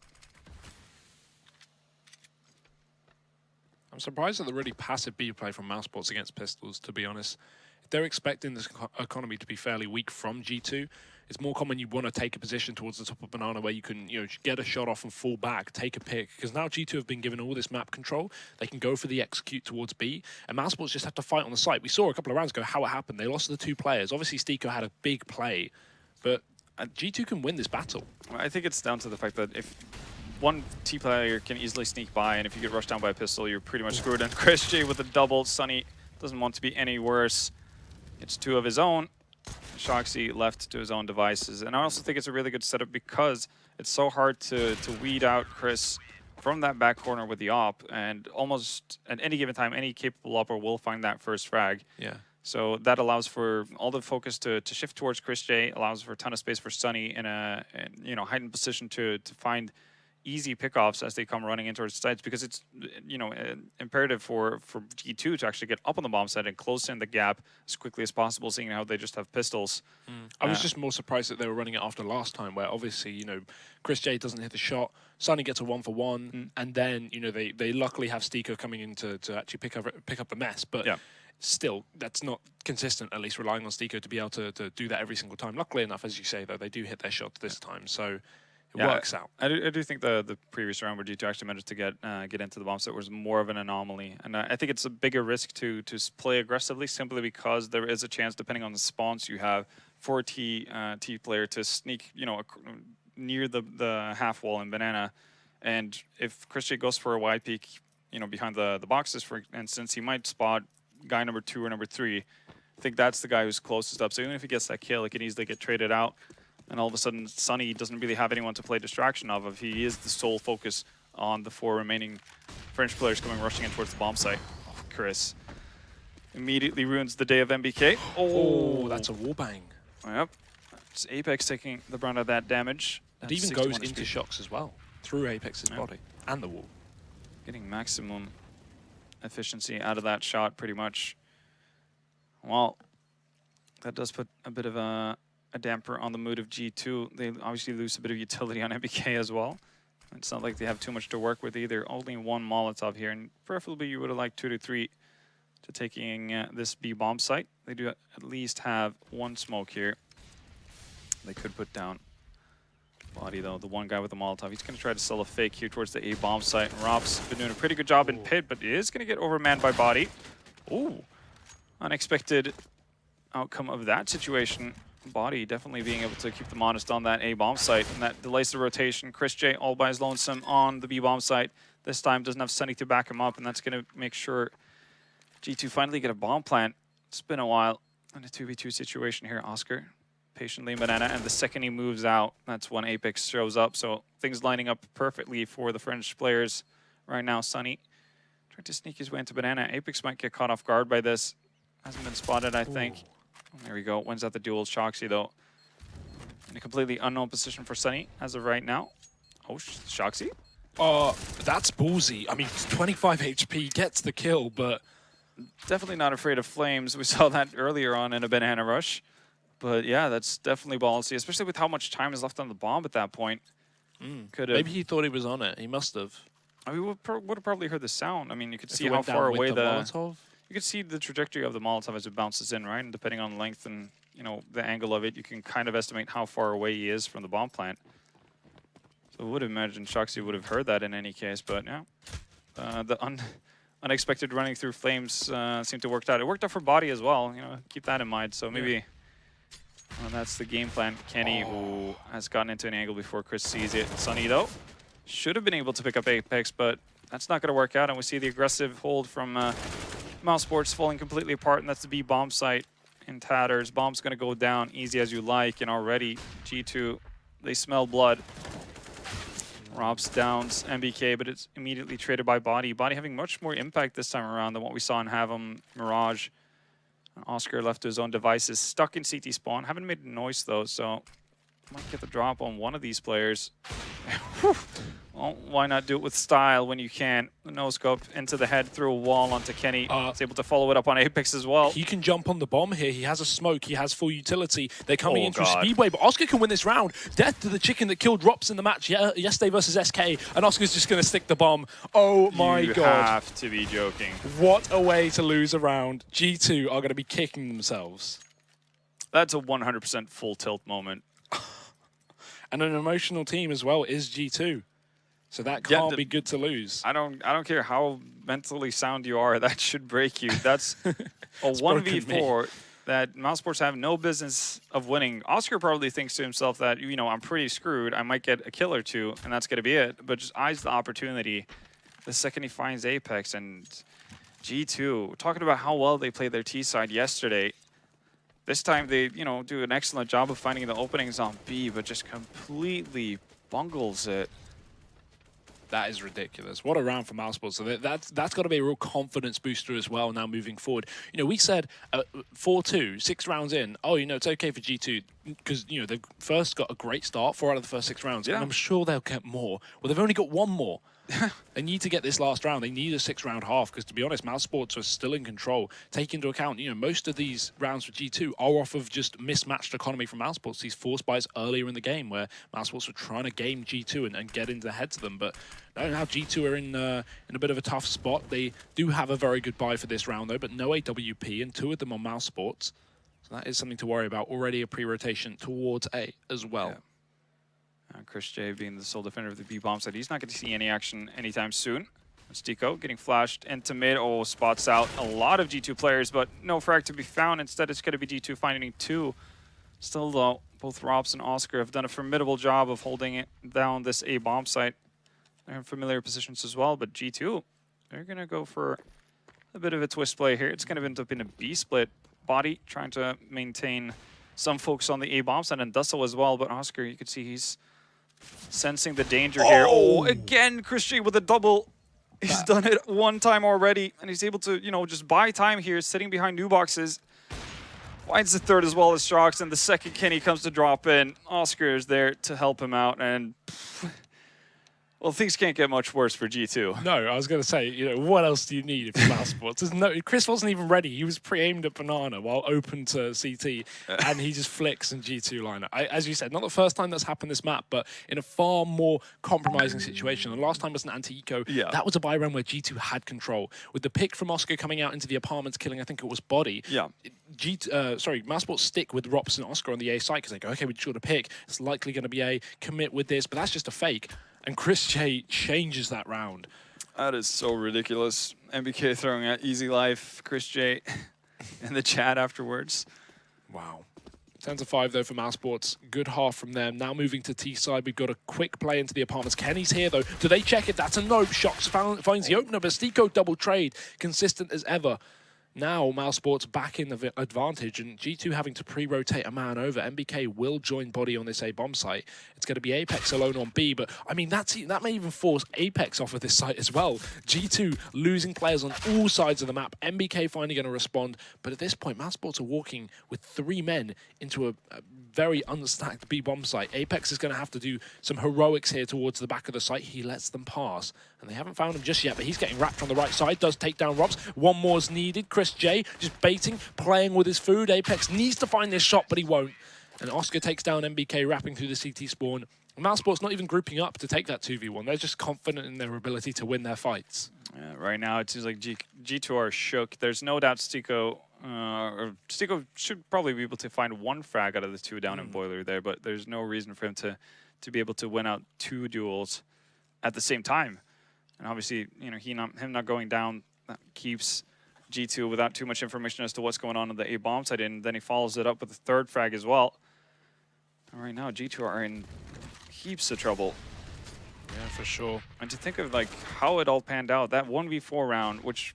I'm surprised at the really passive B play from Mousesports against pistols, to be honest. If they're expecting this economy to be fairly weak from G2, it's more common you want to take a position towards the top of Banana where you can, you know, get a shot off and fall back, take a pick. Because now G2 have been given all this map control. They can go for the execute towards B, and Mousesports just have to fight on the site. We saw a couple of rounds ago how it happened. They lost the 2 players. Obviously, Stiko had a big play, but G2 can win this battle. I think it's down to the fact that if one T player can easily sneak by, and if you get rushed down by a pistol, you're pretty much screwed. And Chris J with a double. Sunny doesn't want to be any worse. It's 2 of his own. Shoxy left to his own devices. And I also think it's a really good setup because it's so hard to weed out Chris from that back corner with the op. And almost at any given time, any capable opper will find that first frag. Yeah. So that allows for all the focus to shift towards Chris J, allows for a ton of space for Sunny in a heightened position to find easy pickoffs as they come running into our sites, because it's imperative for G2 to actually get up on the bomb site and close in the gap as quickly as possible, seeing how they just have pistols. I was just more surprised that they were running it after last time, where obviously, Chris J doesn't hit the shot, Sunny gets a 1-for-1, and then, they luckily have Stiko coming in to actually pick up the mess, but yeah. Still, that's not consistent, at least relying on Stiko to be able to do that every single time. Luckily enough, as you say, though, they do hit their shots this time, so it works out. I do think the previous round where G2 actually managed to get into the bomb site was more of an anomaly. And I think it's a bigger risk to play aggressively, simply because there is a chance, depending on the spawns you have, for a T player to sneak, near the half wall in Banana. And if Chris J goes for a wide peek, behind the boxes, for instance, he might spot guy number 2 or number 3. I think that's the guy who's closest up. So even if he gets that kill, it can easily get traded out. And all of a sudden, Sunny doesn't really have anyone to play distraction of. If he is the sole focus on the 4 remaining French players rushing in towards the bomb site. Oh, Chris immediately ruins the day of MBK. Oh, that's a wallbang. Yep. It's Apex taking the brunt of that damage. It even goes into shocks as well, through Apex's body and the wall. Getting maximum efficiency out of that shot, pretty much. Well, that does put a bit of a damper on the mood of G2. They obviously lose a bit of utility on MBK as well. It's not like they have too much to work with either. Only 1 Molotov here, and preferably you would have liked 2 to 3 to taking this B bomb site. They do at least have 1 smoke here. They could put down body, though. The one guy with the Molotov, he's going to try to sell a fake here towards the A bomb site. And Rob's been doing a pretty good job in pit, but he is going to get overmanned by body. Ooh, unexpected outcome of that situation. Body definitely being able to keep them honest on that A bomb site, and that delays the rotation. Chris J all by his lonesome on the B bomb site. This time doesn't have Sunny to back him up, and that's going to make sure G2 finally get a bomb plant. It's been a while in a 2v2 situation here. Oscar patiently Banana, and the second he moves out, that's when Apex shows up. So things lining up perfectly for the French players right now. Sunny trying to sneak his way into Banana. Apex might get caught off guard by this. Hasn't been spotted, I think. There we go. Wins out the duel. Shoxy, though, in a completely unknown position for Sunny as of right now. Oh, Shoxy? That's ballsy. I mean, 25 HP gets the kill, but definitely not afraid of flames. We saw that earlier on in a Banana Rush. But yeah, that's definitely ballsy, especially with how much time is left on the bomb at that point. Maybe he thought he was on it. He must have. I mean, would have probably heard the sound. I mean, you could see how far away the Molotov. You can see the trajectory of the Molotov as it bounces in, right? And depending on length and, the angle of it, you can kind of estimate how far away he is from the bomb plant. So I would imagine Shoxy would have heard that in any case, but yeah. The unexpected running through flames seemed to work out. It worked out for body as well. Keep that in mind. So maybe that's the game plan. Kenny has gotten into an angle before Chris sees it. Sunny, though, should have been able to pick up Apex, but that's not going to work out. And we see the aggressive hold from Mousesports falling completely apart, and that's the B bomb site in tatters. Bomb's going to go down easy as you like, and already G2, they smell blood. Robs downs MBK, but it's immediately traded by Body. Body having much more impact this time around than what we saw in Havum, Mirage. And Oscar left to his own devices, stuck in CT spawn. Haven't made a noise though, so might get the drop on one of these players. Well, why not do it with style when you can? No scope into the head, through a wall onto Kenny. He's able to follow it up on Apex as well. He can jump on the bomb here. He has a smoke. He has full utility. They're coming in through Speedway, but Oscar can win this round. Death to the chicken that killed Rops in the match yesterday versus SK, and Oscar's just going to stick the bomb. Oh my God. You have to be joking. What a way to lose a round. G2 are going to be kicking themselves. That's a 100% full tilt moment. And an emotional team as well is G2. So that can't be good to lose. I don't care how mentally sound you are. That should break you. That's a 1v4 that Mousesports have no business of winning. Oscar probably thinks to himself that, I'm pretty screwed. I might get a kill or two, and that's going to be it. But just eyes the opportunity the second he finds Apex. And G2, talking about how well they played their T side yesterday. This time they, do an excellent job of finding the openings on B, but just completely bungles it. That is ridiculous. What a round for Mousesports. So that's got to be a real confidence booster as well now moving forward. We said 4-2, 6 rounds in, it's okay for G2 because, they've first got a great start, 4 out of the first 6 rounds, and I'm sure they'll get more. Well, they've only got 1 more. They need to get this last round. They need a 6-round half because, to be honest, Mousesports are still in control. Take into account, most of these rounds for G2 are off of just mismatched economy from Mousesports. These force buys earlier in the game where Mousesports were trying to game G2 and get into the heads of them. But now G2 are in a bit of a tough spot. They do have a very good buy for this round, though, but no AWP, and 2 of them on Mousesports. So that is something to worry about. Already a pre-rotation towards A as well. Yeah. Chris J being the sole defender of the B bomb side, he's not going to see any action anytime soon. Stico getting flashed into mid. Spots out a lot of G2 players, but no frag to be found. Instead, it's going to be G2 finding 2. Still, though, both Robs and Oscar have done a formidable job of holding it down this A bomb site. They're in familiar positions as well, but G2, they're going to go for a bit of a twist play here. It's going to end up in a B split. Body trying to maintain some focus on the A bomb side, and Dussel as well, but Oscar, you can see he's sensing the danger here. Again, Chris J with a double. He's done it 1 time already, and he's able to, just buy time here, sitting behind new boxes. Finds the 3rd as well as Strox, and the 2nd Kenny comes to drop in. Oscar is there to help him out, and well, things can't get much worse for G2. No, I was going to say, what else do you need if you're Mousesports? Chris wasn't even ready. He was pre-aimed at Banana while open to CT, and he just flicks in G2 liner. As you said, not the first time that's happened this map, but in a far more compromising situation. The last time was an anti-eco. Yeah. That was a buy round where G2 had control. With the pick from Oscar coming out into the apartments, killing, I think it was Body. Yeah. Mousesports stick with Rops and Oscar on the A side because they go, okay, we just got to pick. It's likely going to be A. Commit with this, but that's just a fake. And Chris J changes that round. That is so ridiculous. MBK throwing out easy life. Chris J in the chat afterwards. Wow. 10-5 though for Mousesports. Good half from them. Now moving to T side, we've got a quick play into the apartments. Kenny's here though. Do they check it? That's a nope. Shox finds the opener. Bastico double trade. Consistent as ever. Now Mousesports back in the advantage, and G2 having to pre-rotate a man over. MBK will join Body on this A bomb site. It's going to be Apex alone on B, but I mean that may even force Apex off of this site as well. G2 losing players on all sides of the map. MBK finally going to respond, but at this point Mousesports are walking with 3 men into a very unstacked B bomb site. Apex is going to have to do some heroics here towards the back of the site. He lets them pass, and they haven't found him just yet, but he's getting wrapped on the right side. Does take down Robs. 1 more is needed. Chris J just baiting, playing with his food. Apex needs to find this shot, but he won't. And Oscar takes down MBK, wrapping through the CT spawn. Mousesports not even grouping up to take that 2v1. They're just confident in their ability to win their fights. Yeah, right now, it seems like G2 are shook. There's no doubt Stico should probably be able to find 1 frag out of the 2 down in Boiler there, but there's no reason for him to be able to win out 2 duels at the same time. And obviously, him not going down That keeps G2 without too much information as to what's going on the A bomb side, and then he follows it up with a third frag as well. And right now, G2 are in heaps of trouble. Yeah, for sure. And to think of like how it all panned out, that 1v4 round, which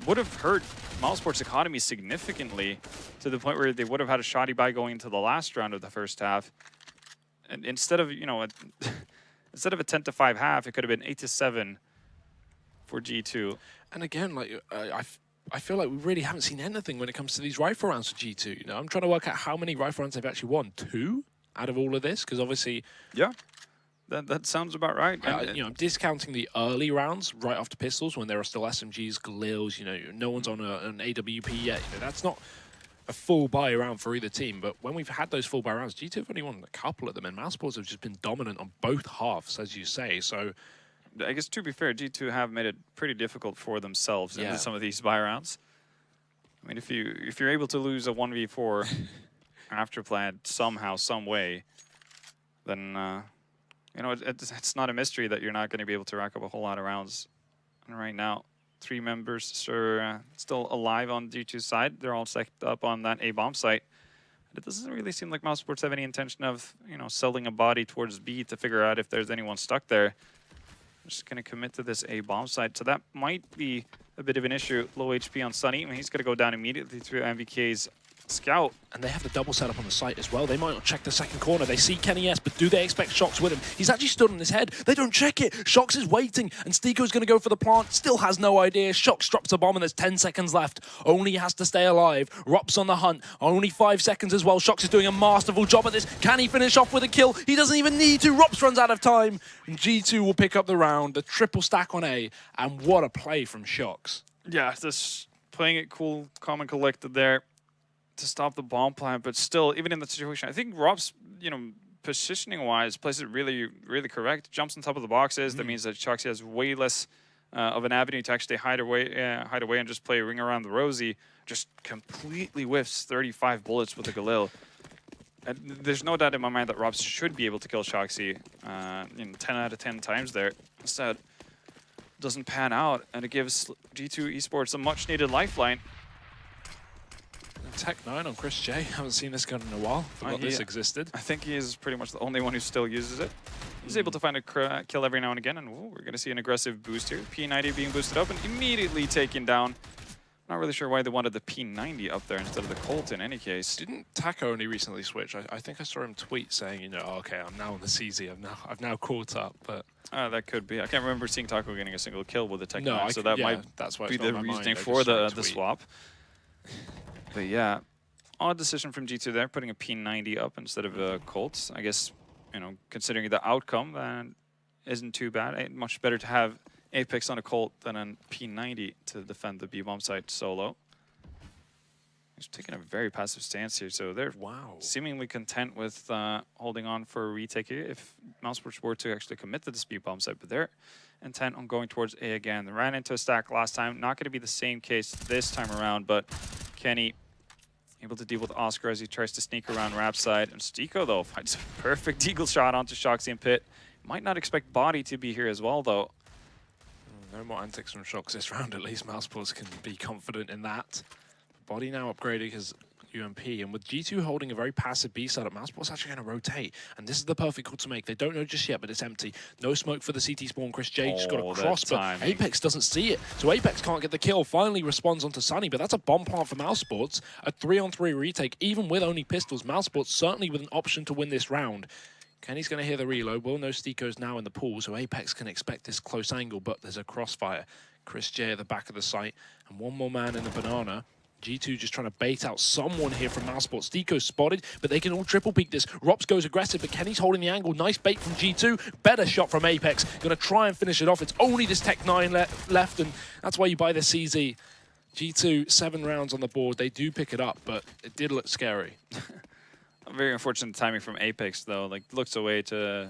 would have hurt Mousesports' economy significantly to the point where they would have had a shoddy buy going into the last round of the first half. And instead of, you know, instead of a 10-5 half, it could have been 8-7 for G2. And again, like I feel like we really haven't seen anything when it comes to these rifle rounds for G2. You know, I'm trying to work out how many rifle rounds they've actually won. 2 out of all of this, because obviously, yeah, that sounds about right. You know, I'm discounting the early rounds right after pistols when there are still SMGs, Galils. You know, no one's on an AWP yet. You know, that's not a full buy round for either team. But when we've had those full buy rounds, G2 have only won a couple of them, and Mousesports have just been dominant on both halves, as you say. So, I guess to be fair, G2 have made it pretty difficult for themselves in some of these buy rounds. I mean, if you're able to lose a 1v4 after plan somehow, some way, then you know it's not a mystery that you're not going to be able to rack up a whole lot of rounds. And right now, 3 members are still alive on G2's side. They're all set up on that A bomb site. It doesn't really seem like Mousesports have any intention of, you know, selling a body towards B to figure out if there's anyone stuck there. Just going to commit to this A bomb site. So that might be a bit of an issue. Low HP on Sunny. I mean, he's going to go down immediately through MVK's scout. And they have the double setup on the site as well. They might not check the second corner. They see Kenny S, but do they expect Shox with him? He's actually stood on his head. They don't check it. Shox is waiting, and Stiko's going to go for the plant. Still has no idea. Shox drops a bomb, and there's 10 seconds left. Only has to stay alive. Rop's on the hunt. Only 5 seconds as well. Shox is doing a masterful job at this. Can he finish off with a kill? He doesn't even need to. Rops runs out of time. And G2 will pick up the round. The triple stack on A, and what a play from Shox. Yeah, just playing it cool, calm and collected there to stop the bomb plant, but still, even in that situation, I think Rob's, you know, positioning-wise, plays it really, really correct. Jumps on top of the boxes. That means that Shoxy has way less of an avenue to actually hide away and just play a ring around the rosy. Just completely whiffs 35 bullets with the Galil. And there's no doubt in my mind that Robs should be able to kill Shoxy, you know, 10 out of 10 times there. Instead, doesn't pan out, and it gives G2 Esports a much-needed lifeline. Tech 9 on Chris J. Haven't seen this gun in a while. Forgot this existed. I think he is pretty much the only one who still uses it. He's able to find a kill every now and again, and we're going to see an aggressive boost here. P90 being boosted up and immediately taken down. Not really sure why they wanted the P90 up there instead of the Colt in any case. Didn't Taco only recently switch? I think I saw him tweet saying, you know, oh, okay, I'm now on the CZ. I've now caught up, but that could be. I can't remember seeing Taco getting a single kill with the Tech 9, so that's why be the reasoning for the swap. But yeah, odd decision from G2 there, putting a P90 up instead of a Colt. I guess, you know, considering the outcome, that isn't too bad. Much better to have Apex on a Colt than a P90 to defend the B-bomb site solo. He's taking a very passive stance here, so they're seemingly content with holding on for a retake here if Mousesports were to actually commit to this B-bomb site, but they're intent on going towards A again. They ran into a stack last time. Not going to be the same case this time around, but Kenny able to deal with Oscar as he tries to sneak around Rap side. And Stiko, though, finds a perfect eagle shot onto Shoxy and Pit. Might not expect Body to be here as well, though. No more antics from Shox this round, at least. Mousesports can be confident in that. Body now upgrading his UMP, and with G2 holding a very passive B setup, Mousesports actually going to rotate, and this is the perfect call to make. They don't know just yet, but it's empty. No smoke for the CT spawn. Chris J just got a cross, but Apex doesn't see it, so Apex can't get the kill. Finally responds onto Sunny, but that's a bomb plant for Mousesports. A 3-on-3 retake, even with only pistols. Mousesports certainly with an option to win this round. Kenny's going to hear the reload. We'll know Stiko's now in the pool, so Apex can expect this close angle, but there's a crossfire. Chris J at the back of the site, and one more man in the banana. G2 just trying to bait out someone here from Mousesports. Stiko's spotted, but they can all triple peek this. Rops goes aggressive, but Kenny's holding the angle. Nice bait from G2. Better shot from Apex. Going to try and finish it off. It's only this Tech 9 left, and that's why you buy the CZ. G2, 7 rounds on the board. They do pick it up, but it did look scary. Very unfortunate timing from Apex, though. Like, looks away to,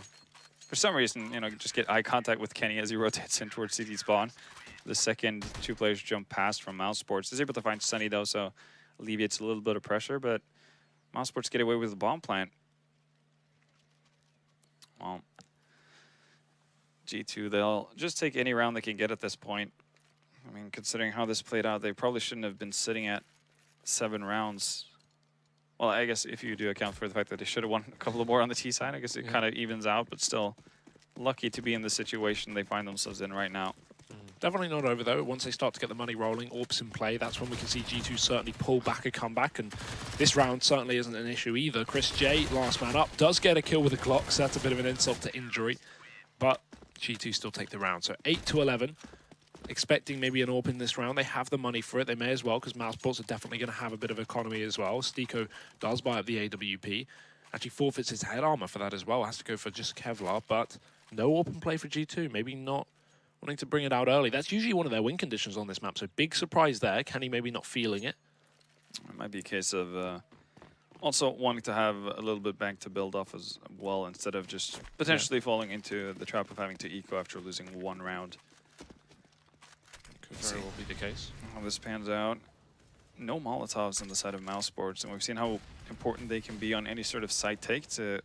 for some reason, you know, just get eye contact with Kenny as he rotates in towards CT spawn. The second 2 players jump past from Mousesports. Is able to find Sunny, though, so alleviates a little bit of pressure, but Mousesports get away with the bomb plant. Well, G2, they'll just take any round they can get at this point. I mean, considering how this played out, they probably shouldn't have been sitting at 7 rounds. Well, I guess if you do account for the fact that they should have won a couple of more on the T side, I guess it kind of evens out, but still lucky to be in the situation they find themselves in right now. Definitely not over, though. Once they start to get the money rolling, Orbs in play, that's when we can see G2 certainly pull back a comeback, and this round certainly isn't an issue either. Chris J, last man up, does get a kill with a Glock, so that's a bit of an insult to injury, but G2 still take the round. So 8-11, expecting maybe an AWP in this round. They have the money for it. They may as well, because Mousesports are definitely going to have a bit of economy as well. Stiko does buy up the AWP. Actually forfeits his head armor for that as well. Has to go for just Kevlar, but no open play for G2. Maybe not wanting to bring it out early. That's usually one of their win conditions on this map, so big surprise there. Kenny maybe not feeling it. It might be a case of also wanting to have a little bit bank to build off as well, instead of just potentially falling into the trap of having to eco after losing 1 round. Could very well be the case. How this pans out. No Molotovs on the side of Mousesports, and we've seen how important they can be on any sort of side take to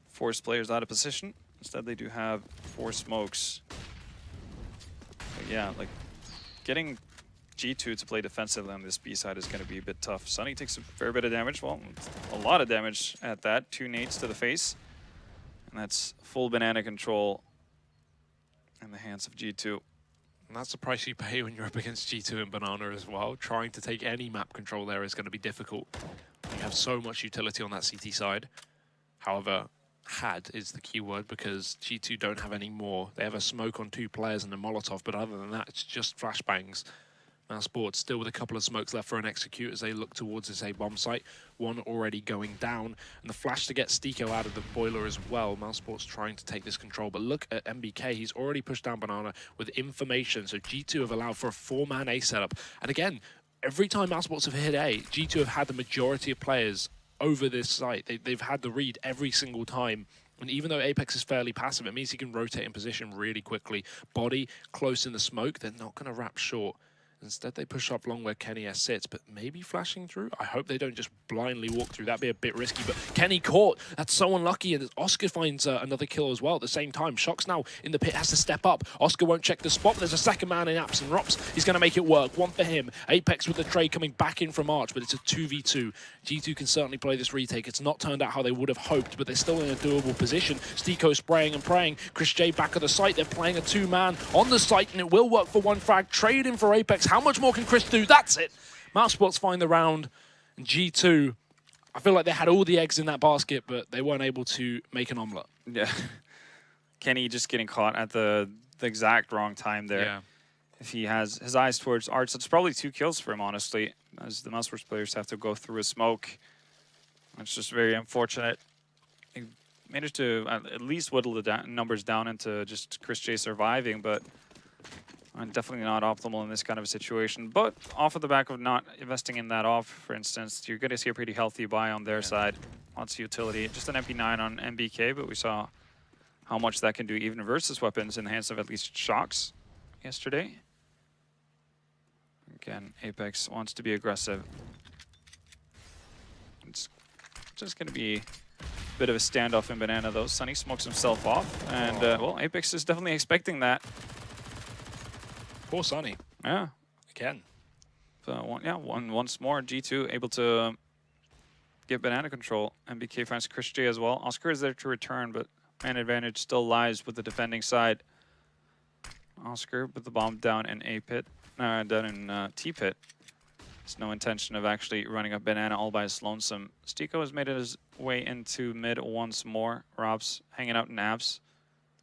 force players out of position. Instead, they do have 4 smokes. But yeah, like getting G2 to play defensively on this B side is going to be a bit tough. Sunny takes a fair bit of damage. Well, a lot of damage at that. 2 nades to the face. And that's full banana control in the hands of G2. And that's the price you pay when you're up against G2 and Banana as well. Trying to take any map control there is going to be difficult. You have so much utility on that CT side. However, had is the key word, because G2 don't have any more. They have a smoke on 2 players and a Molotov, but other than that, it's just flashbangs. Mousesports still with a couple of smokes left for an execute as they look towards this A bomb site. 1 already going down, and the flash to get Stiko out of the boiler as well. Mousesports trying to take this control, but look at MBK. He's already pushed down Banana with information, so G2 have allowed for a 4-man A setup. And again, every time Mousesports have hit A, G2 have had the majority of players over this site. They've had the read every single time. And even though Apex is fairly passive, it means he can rotate in position really quickly. Body close in the smoke, they're not going to wrap short. Instead, they push up long where Kenny S sits, but maybe flashing through. I hope they don't just blindly walk through. That'd be a bit risky, but Kenny caught. That's so unlucky, and Oscar finds another kill as well at the same time. Shox now in the pit has to step up. Oscar won't check the spot. There's a second man in Apps, and Rops, he's going to make it work. 1 for him. Apex with the trade coming back in from Arch, but it's a 2v2. G2 can certainly play this retake. It's not turned out how they would have hoped, but they're still in a doable position. Stiko spraying and praying. Chris J back at the site. They're playing a 2-man on the site, and it will work for 1 frag. Trade in for Apex. How much more can Chris do? That's it. Mousesports find the round. And G2, I feel like they had all the eggs in that basket, but they weren't able to make an omelet. Yeah. Kenny just getting caught at the exact wrong time there. Yeah. If he has his eyes towards Arch, it's probably 2 kills for him, honestly, as the Mousesports players have to go through a smoke. It's just very unfortunate. He managed to at least whittle the numbers down into just Chris J surviving, but definitely not optimal in this kind of a situation. But off of the back of not investing in that off, for instance, you're going to see a pretty healthy buy on their side. Lots of utility. Just an MP9 on MBK, but we saw how much that can do even versus weapons in the hands of at least Shox yesterday. Again, Apex wants to be aggressive. It's just going to be a bit of a standoff in Banana, though. Sunny smokes himself off, and well, Apex is definitely expecting that. Poor Sunny. Yeah. Again. So, once more, G2 able to get Banana control. MBK finds Chris J as well. Oscar is there to return, but man advantage still lies with the defending side. Oscar with the bomb down in A pit, down in T pit. There's no intention of actually running up Banana all by his lonesome. Stiko has made his way into mid once more. Rob's hanging out in abs,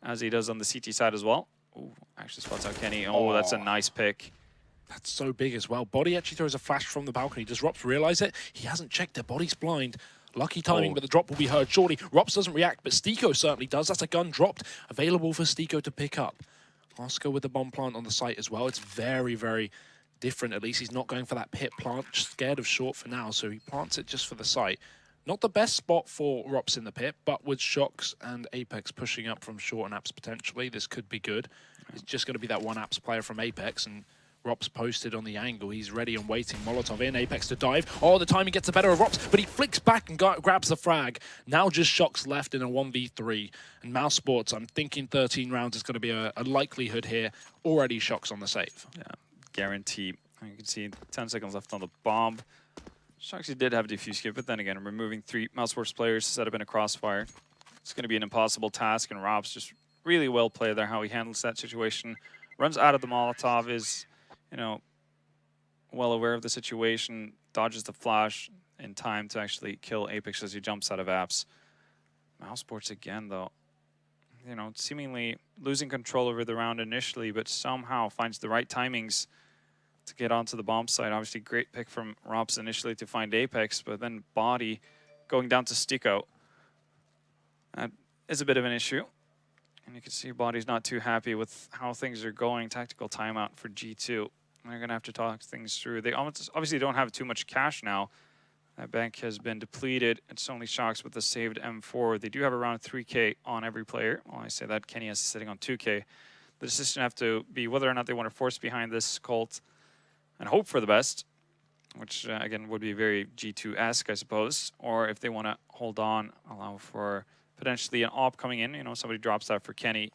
as he does on the CT side as well. Ooh, actually spots out Kenny. Oh, that's a nice pick. That's so big as well. Body actually throws a flash from the balcony. Does Rops realize it? He hasn't checked it. Body's blind. Lucky timing, but the drop will be heard shortly. Rops doesn't react, but Stiko certainly does. That's a gun dropped, available for Stiko to pick up. Oscar with the bomb plant on the site as well. It's very, very different. At least he's not going for that pit plant. Just scared of short for now, so he plants it just for the site. Not the best spot for Rops in the pit, but with Shox and Apex pushing up from short and Apps potentially, this could be good. It's just going to be that 1 Apps player from Apex, and Rops posted on the angle. He's ready and waiting. Molotov in, Apex to dive. Oh, the timing gets the better of Rops, but he flicks back and grabs the frag. Now just Shox left in a 1v3. And Mousesports, I'm thinking 13 rounds is going to be a likelihood here. Already Shox on the save. Yeah. guarantee. And you can see 10 seconds left on the bomb. Shoxy did have a defuse kit, but then again, removing 3 Mousesports players to set up in a crossfire. It's going to be an impossible task, and Rob's just really well played there, how he handles that situation. Runs out of the Molotov, is, you know, well aware of the situation, dodges the flash in time to actually kill Apex as he jumps out of apps. Mousesports again, though, you know, seemingly losing control over the round initially, but somehow finds the right timings to get onto the bomb site. Obviously, great pick from Robs initially to find Apex, but then Body going down to Sticko. That is a bit of an issue. And you can see Body's not too happy with how things are going. Tactical timeout for G2. They're going to have to talk things through. They obviously don't have too much cash now. That bank has been depleted. It's only Shox with the saved M4. They do have around 3K on every player. Well, I say that Kenny is sitting on 2K. The decision have to be whether or not they want to force behind this Colt and hope for the best, which again would be very G2-esque, I suppose, or if they want to hold on, allow for potentially an AWP coming in. You know, somebody drops that for Kenny,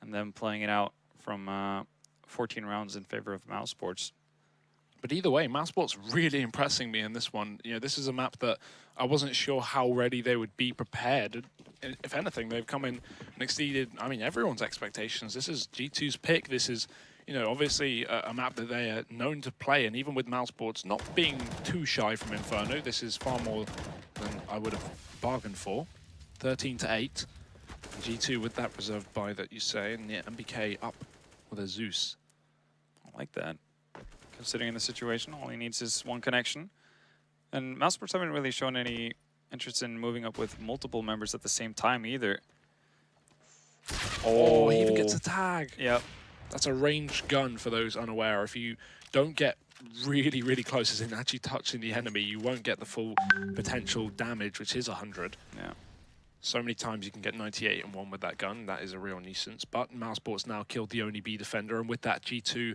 and then playing it out from 14 rounds in favor of Mousesports. But either way, Mousesports really impressing me in this one. You know, this is a map that I wasn't sure how ready they would be prepared. If anything, they've come in and exceeded, I mean, everyone's expectations. This is G2's pick. This is, you know, obviously a map that they are known to play. And even with Mousesports not being too shy from Inferno, this is far more than I would have bargained for. 13-8. G2 with that reserved buy that you say. And yeah, MBK up with a Zeus. I like that. Considering the situation, all he needs is one connection. And Mousesports haven't really shown any interest in moving up with multiple members at the same time either. Oh, he even gets a tag. Yep. That's a ranged gun for those unaware. If you don't get really, really close, as in actually touching the enemy, you won't get the full potential damage, which is 100. Yeah. So many times you can get 98 and 1 with that gun. That is a real nuisance. But Mousesports now killed the only B defender, and with that G2,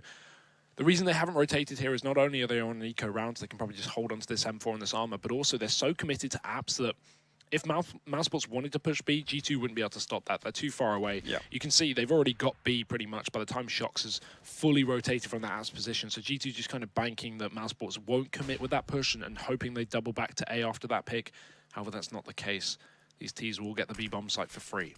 the reason they haven't rotated here is not only are they on an eco round, so they can probably just hold onto this M4 and this armor, but also they're so committed to apps that if Mousesports wanted to push B, G2 wouldn't be able to stop that. They're too far away. Yeah. You can see they've already got B pretty much by the time Shox has fully rotated from that apps position. So G2 just kind of banking that Mousesports won't commit with that push and hoping they double back to A after that pick. However, that's not the case. These Ts will get the B bomb site for free.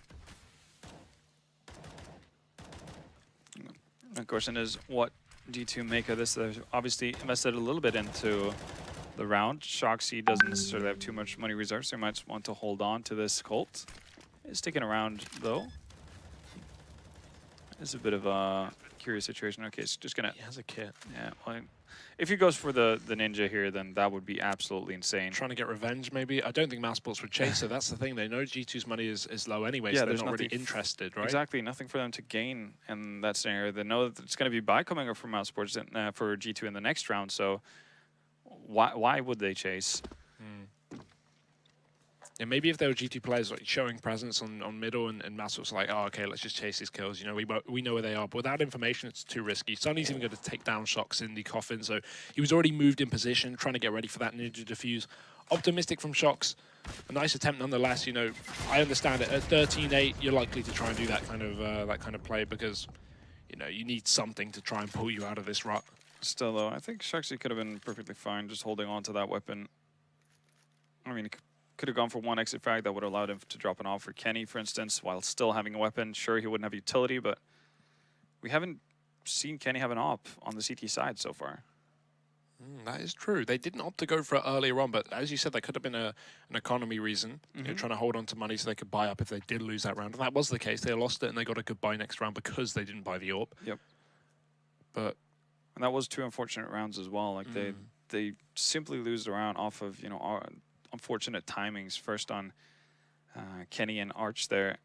The question is, what G2 make of this? They've obviously invested a little bit into the round. Shoxy doesn't necessarily have too much money reserves, so he might want to hold on to this Colt. It's sticking around, though. It's a bit of a curious situation. Okay, it's just gonna... He has a kit. Yeah, well, if he goes for the Ninja here, then that would be absolutely insane. Trying to get revenge, maybe? I don't think Mousesports would chase it. That's the thing. They know G2's money is low anyway, so they're not really interested, right? Exactly. Nothing for them to gain in that scenario. They know that it's going to be buy coming up from Mousesports for G2 in the next round, so why would they chase? Yeah, maybe if there were G2 players like showing presence on middle and Mousesports like, oh, okay, let's just chase these kills. You know, we know where they are. But without information, it's too risky. Sunny's even going to take down Shox in the coffin. So he was already moved in position, trying to get ready for that Ninja defuse. Optimistic from Shox. A nice attempt nonetheless. You know, I understand it. At 13-8, you're likely to try and do that kind of play because, you know, you need something to try and pull you out of this rut. Still, though, I think Shoxy could have been perfectly fine just holding on to that weapon. I mean, could have gone for one exit frag that would have allowed him to drop an off for Kenny, for instance, while still having a weapon. Sure, he wouldn't have utility, but we haven't seen Kenny have an op on the CT side so far. That is true. They didn't opt to go for it earlier on, but as you said, that could have been an economy reason. You know, trying to hold on to money so they could buy up if they did lose that round. And that was the case. They lost it and they got a good buy next round because they didn't buy the AWP. Yep. And that was 2 unfortunate rounds as well. Like they simply lose the round off of, you know, unfortunate timings. First on Kenny and Arch there,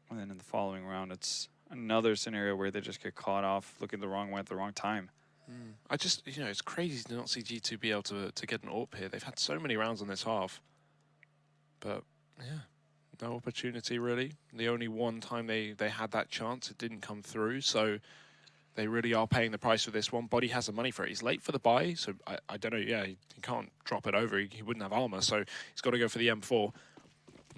and then in the following round, it's another scenario where they just get caught off looking the wrong way at the wrong time. I just, you know, it's crazy to not see G2 be able to get an AWP here. They've had so many rounds on this half. But, yeah, no opportunity really. The only one time they had that chance, it didn't come through. So they really are paying the price for this one. Body has the money for it. He's late for the buy, so I don't know. Yeah, he can't drop it over. He wouldn't have armor, so he's got to go for the M4.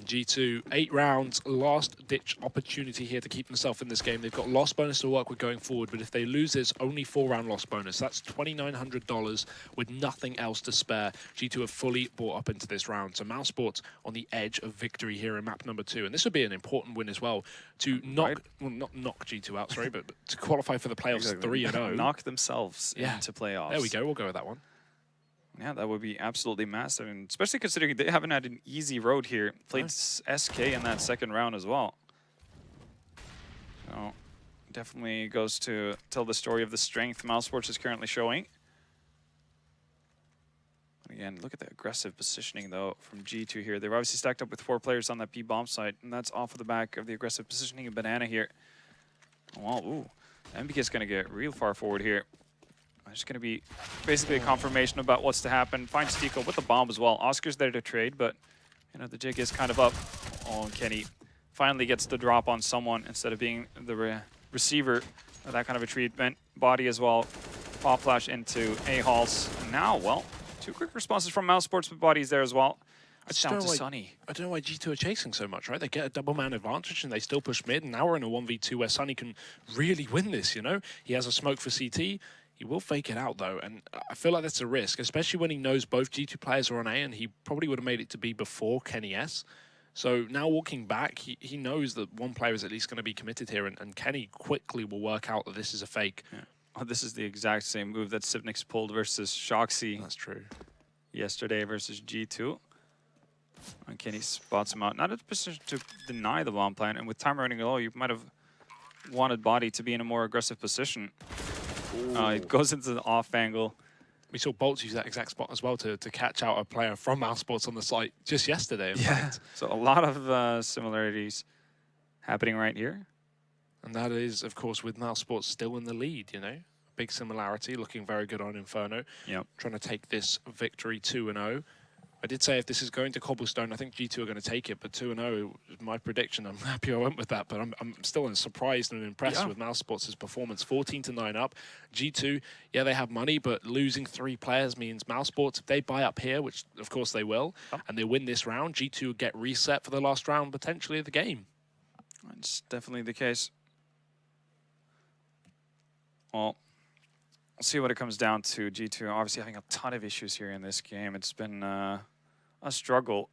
G2, 8 rounds, last-ditch opportunity here to keep themselves in this game. They've got loss bonus to work with going forward, but if they lose this, only 4-round loss bonus. That's $2,900 with nothing else to spare. G2 have fully bought up into this round. So Mousesports on the edge of victory here in map number 2. And this would be an important win as well to knock, well, not knock G2 out, sorry, but to qualify for the playoffs 3-0. Knock themselves into playoffs. There we go, we'll go with that one. Yeah, that would be absolutely massive, and especially considering they haven't had an easy road here. Played SK in that second round as well. So definitely goes to tell the story of the strength Mousesports is currently showing. Again, look at the aggressive positioning, though, from G2 here. They've obviously stacked up with 4 players on that B-bomb site, and that's off of the back of the aggressive positioning of Banana here. Well, ooh, MBK is going to get real far forward here. It's going to be basically a confirmation about what's to happen. Finds Tico with the bomb as well. Oscar's there to trade, but you know the jig is kind of up. Oh, and Kenny finally gets the drop on someone instead of being the receiver of that kind of a treatment. Body as well. Pop flash into A-Halls. And now, well, 2 quick responses from Mousesports, but Body's there as well. It's down to Sunny. I don't know why G2 are chasing so much, right? They get a double man advantage and they still push mid, and now we're in a 1v2 where Sunny can really win this, you know? He has a smoke for CT. He will fake it out, though, and I feel like that's a risk, especially when he knows both G2 players are on A, and he probably would have made it to B before Kenny S. So now walking back, he knows that one player is at least going to be committed here, and Kenny quickly will work out that this is a fake. Yeah. Oh, this is the exact same move that Sivnix pulled versus Shoxy. That's true. Yesterday versus G2. And Kenny spots him out. Not in a position to deny the bomb plant, and with time running low, you might have wanted Body to be in a more aggressive position. It goes into the off angle. We saw Bolts use that exact spot as well to catch out a player from Mousesports on the site just yesterday, in fact. So a lot of similarities happening right here. And that is, of course, with Mousesports still in the lead, you know. Big similarity, looking very good on Inferno. Yep. Trying to take this victory 2-0. I did say if this is going to Cobblestone, I think G2 are going to take it, but 2-0 is my prediction. I'm happy I went with that, but I'm still surprised and impressed with Mousesports' performance. 14-9 up. G2, yeah, they have money, but losing 3 players means Mousesports, if they buy up here, which of course they will, and they win this round, G2 will get reset for the last round, potentially, of the game. That's definitely the case. Well, we'll see what it comes down to. G2 obviously having a ton of issues here in this game. It's been a struggle,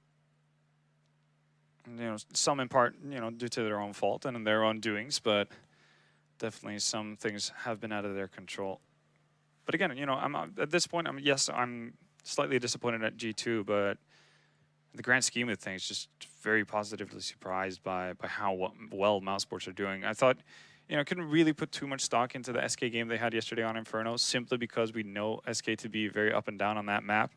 you know, some in part, you know, due to their own fault and their own doings, but definitely some things have been out of their control. But again, you know, at this point, I'm slightly disappointed at G2, but in the grand scheme of things, just very positively surprised by how well Mousesports are doing. I thought, you know, couldn't really put too much stock into the SK game they had yesterday on Inferno, simply because we know SK to be very up and down on that map.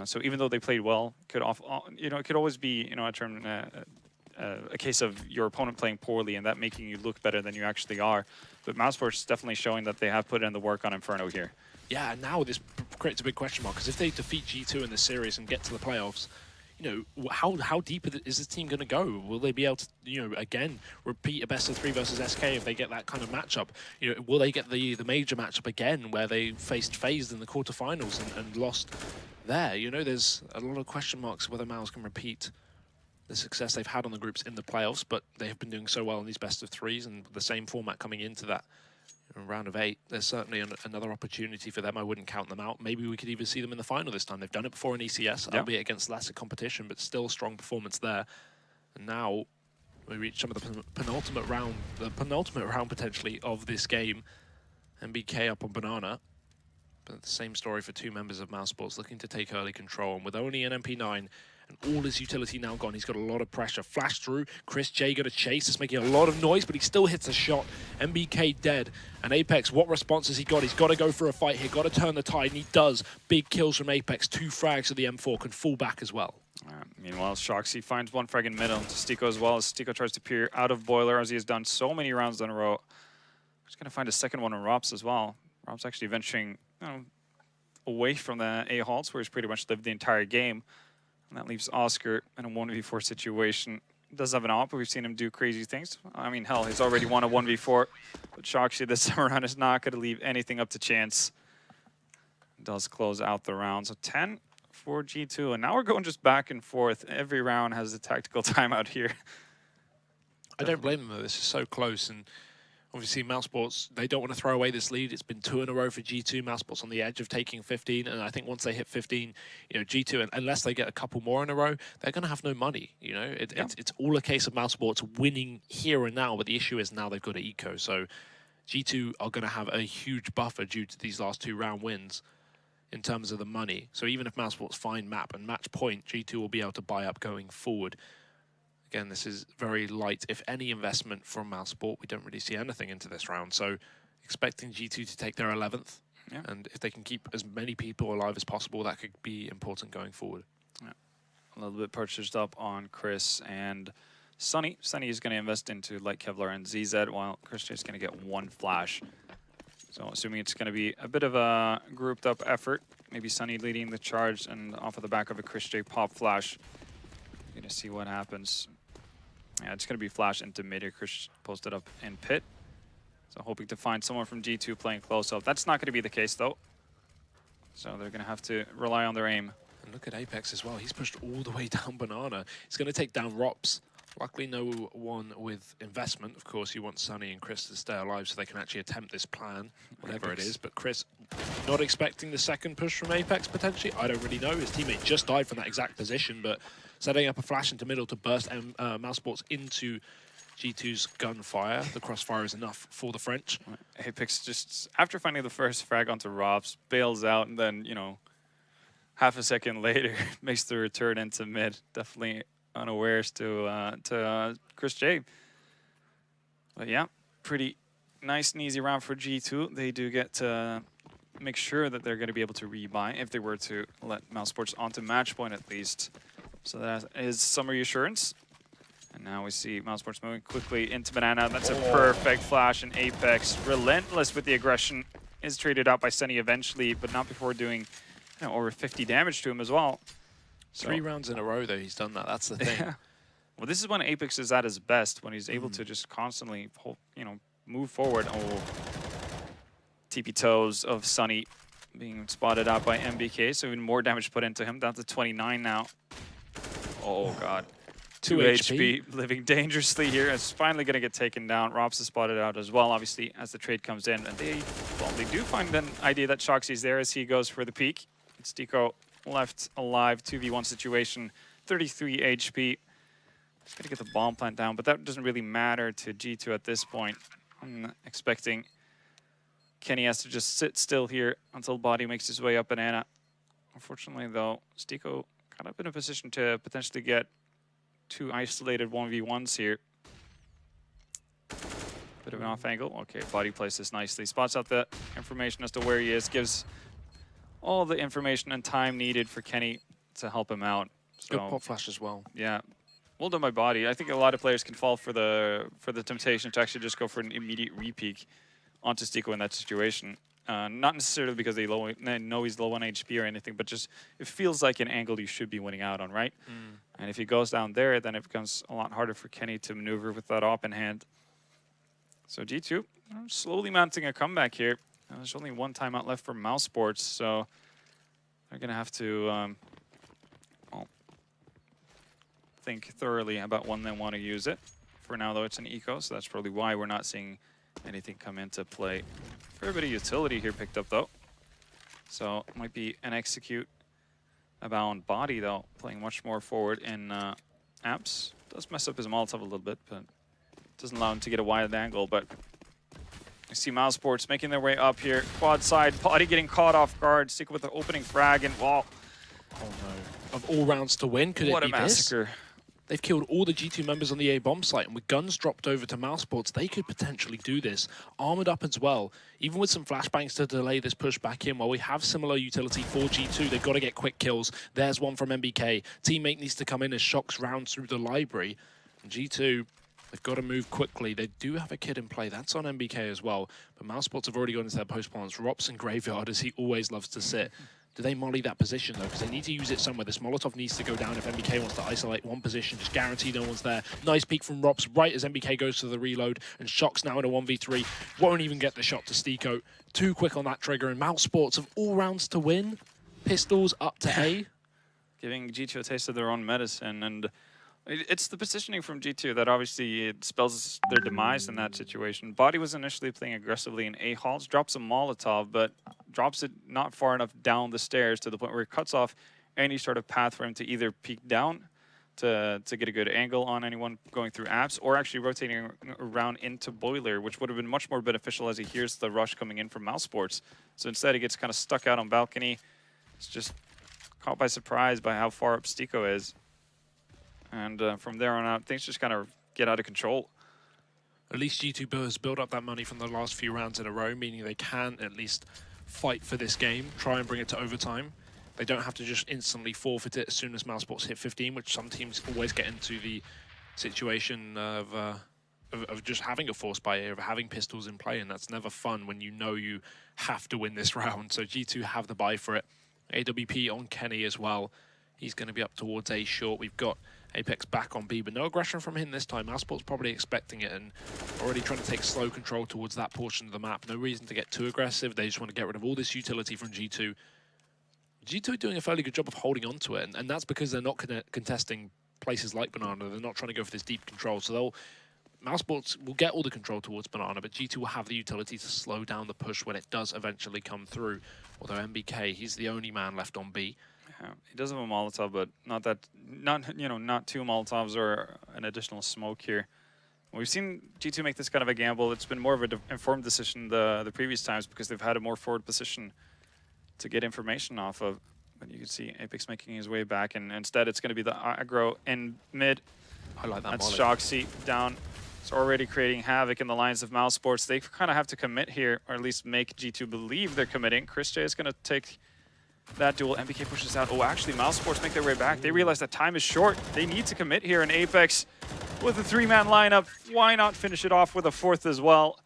So even though they played well, you know, it could always be, you know, a case of your opponent playing poorly and that making you look better than you actually are. But Mousesports is definitely showing that they have put in the work on Inferno here. Yeah, and now this creates a big question mark, because if they defeat G2 in this series and get to the playoffs, you know, how deep is this team going to go? Will they be able to, you know, again, repeat a best-of-3 versus SK if they get that kind of matchup? You know, will they get the major matchup again where they faced FaZe in the quarterfinals and lost there? You know, there's a lot of question marks whether Mouse can repeat the success they've had on the groups in the playoffs, but they have been doing so well in these best-of-3s and the same format coming into that round of 8. There's certainly another opportunity for them. I wouldn't count them out. Maybe we could even see them in the final this time. They've done it before in ECS, albeit against lesser competition, but still strong performance there. And now we reach some of the penultimate round potentially of this game. MBK up on Banana. But the same story for 2 members of Mousesports looking to take early control. And with only an MP9 and all his utility now gone, he's got a lot of pressure. Flash through, Chris J got a chase. It's making a lot of noise, but he still hits a shot. MBK dead. And Apex, what response has he got? He's got to go for a fight here, got to turn the tide, and he does. Big kills from Apex. 2 frags of the M4, can fall back as well. Meanwhile, Shoxy finds 1 frag in middle to Stiko as well, as Stiko tries to peer out of Boiler, as he has done so many rounds in a row. He's going to find a second one on Rops as well. Rops actually venturing, you know, away from the A-Halts, where he's pretty much lived the entire game. And that leaves Oscar in a 1v4 situation. Does have an op, but we've seen him do crazy things. I mean, hell, he's already won a 1v4. But Shoxy this time around is not going to leave anything up to chance. Does close out the round. So 10 for G2. And now we're going just back and forth. Every round has a tactical timeout here. I don't blame them, though. This is so close. And obviously, Mousesports, they don't want to throw away this lead. It's been 2 in a row for G2. Mousesports on the edge of taking 15. And I think once they hit 15, you know, G2, unless they get a couple more in a row, they're going to have no money. You know, it's all a case of Mousesports winning here and now. But the issue is now they've got to eco. So G2 are going to have a huge buffer due to these last 2 round wins in terms of the money. So even if Mousesports find map and match point, G2 will be able to buy up going forward. Again, this is very light, if any, investment from Mousesport. We don't really see anything into this round. So expecting G2 to take their 11th. Yeah. And if they can keep as many people alive as possible, that could be important going forward. Yeah. A little bit purchased up on Chris and Sunny. Sunny is going to invest into Light Kevlar and ZZ, while Chris is going to get 1 flash. So assuming it's going to be a bit of a grouped up effort. Maybe Sunny leading the charge, and off of the back of a Chris J pop flash. Going to see what happens. Yeah, it's going to be flash into mid here. Chris posted up in pit. So hoping to find someone from G2 playing close up. That's not going to be the case, though. So they're going to have to rely on their aim. And look at Apex as well. He's pushed all the way down Banana. He's going to take down Rops. Luckily, no one with investment. Of course, you want Sunny and Chris to stay alive so they can actually attempt this plan, whatever it is. But Chris, not expecting the second push from Apex, potentially. I don't really know. His teammate just died from that exact position, but setting up a flash into middle to burst Mousesports into G2's gunfire. The crossfire is enough for the French. Apex just, after finding the first frag onto Robs, bails out, and then, you know, half a second later, makes the return into mid. Definitely unawares to Chris J. But yeah, pretty nice and easy round for G2. They do get to make sure that they're going to be able to rebuy if they were to let Mousesports onto match point at least. So that is some reassurance. And now we see Mousesports moving quickly into Banana. That's a perfect flash, and Apex, relentless with the aggression, is traded out by Sunny eventually, but not before doing, you know, over 50 damage to him as well. So 3 rounds in a row, though, he's done that. That's the thing. Yeah. Well, this is when Apex is at his best, when he's able to just constantly, you know, move forward. Oh, TP toes of Sunny being spotted out by MBK, so even more damage put into him. Down to 29 now. Oh, God. 2 HP, living dangerously here. It's finally going to get taken down. Robs is spotted out as well, obviously, as the trade comes in. And they do find an idea that Shoxy's there as he goes for the peak. It's Deco left alive, 2v1 situation, 33 HP. Just going to get the bomb plant down, but that doesn't really matter to G2 at this point. I'm expecting Kenny has to just sit still here until Body makes his way up Banana. Unfortunately, though, Stico got up in a position to potentially get 2 isolated 1v1s here. Bit of an off angle. Okay, Body plays this nicely. Spots out the information as to where he is. Gives all the information and time needed for Kenny to help him out. So, good pop flash as well. Yeah. Well done by Body. I think a lot of players can fall for the temptation to actually just go for an immediate re-peek onto Stico in that situation. Not necessarily because they know he's low on HP or anything, but just it feels like an angle you should be winning out on, right? And if he goes down there, then it becomes a lot harder for Kenny to maneuver with that op in hand. So G2 slowly mounting a comeback here. There's only 1 timeout left for Mousesports, so they're going to have to think thoroughly about when they want to use it. For now, though, it's an eco, so that's probably why we're not seeing anything come into play. Fair bit of utility here picked up, though. So it might be an execute about Body, though, playing much more forward in apps. Does mess up his Molotov a little bit, but doesn't allow him to get a wide angle. But you see Mousesports making their way up here. Quad side, Body getting caught off guard. Stick with the opening frag, and wall. Oh no. Of all rounds to win, could it be this? What a massacre. They've killed all the G2 members on the A bomb site, and with guns dropped over to Mousesports, they could potentially do this. Armored up as well, even with some flashbangs to delay this push back in. While we have similar utility for G2, they've got to get quick kills. There's one from MBK. Teammate needs to come in as Shox rounds through the library. And G2, they've got to move quickly. They do have a kid in play. That's on MBK as well. But Mousesports have already gone into their post plants. Rops in graveyard, as he always loves to sit. Do they molly that position, though? Because they need to use it somewhere. This Molotov needs to go down if MBK wants to isolate one position. Just guarantee no one's there. Nice peek from Rops right as MBK goes to the reload. And Shox now in a 1v3. Won't even get the shot to Stico. Too quick on that trigger. And Mousesports have all rounds to win. Pistols up to A. giving G2 a taste of their own medicine. And it's the positioning from G2 that obviously it spells their demise in that situation. Body was initially playing aggressively in A halls, drops a Molotov, but drops it not far enough down the stairs to the point where it cuts off any sort of path for him to either peek down to get a good angle on anyone going through apps, or actually rotating around into Boiler, which would have been much more beneficial as he hears the rush coming in from Mousesports. So instead he gets kind of stuck out on balcony. It's just caught by surprise by how far up Stico is. And from there on out, things just kind of get out of control. At least G2 has built up that money from the last few rounds in a row, meaning they can at least fight for this game, try and bring it to overtime. They don't have to just instantly forfeit it as soon as Mousesports hit 15, which some teams always get into the situation of just having a force buy, of having pistols in play, and that's never fun when you know you have to win this round. So G2 have the buy for it. AWP on Kenny as well. He's going to be up towards A short. We've got Apex back on B, but no aggression from him this time. Mousesports probably expecting it and already trying to take slow control towards that portion of the map. No reason to get too aggressive. They just want to get rid of all this utility from G2. G2 are doing a fairly good job of holding on to it, and that's because they're not contesting places like Banana. They're not trying to go for this deep control, so Mousesports will get all the control towards Banana, but G2 will have the utility to slow down the push when it does eventually come through. Although MBK, he's the only man left on B. Yeah, he does have a Molotov, but not two Molotovs or an additional smoke here. We've seen G2 make this kind of a gamble. It's been more of an informed decision the previous times because they've had a more forward position to get information off of. But you can see Apex making his way back, and instead it's going to be the aggro in mid. I like that. That's Shoxy down. It's already creating havoc in the lines of Mousesports. They kind of have to commit here, or at least make G2 believe they're committing. Chris J is going to take that duel. MBK pushes out. Oh, actually, Mousesports make their way back. They realize that time is short. They need to commit here, and Apex with a 3-man lineup. Why not finish it off with a 4th as well?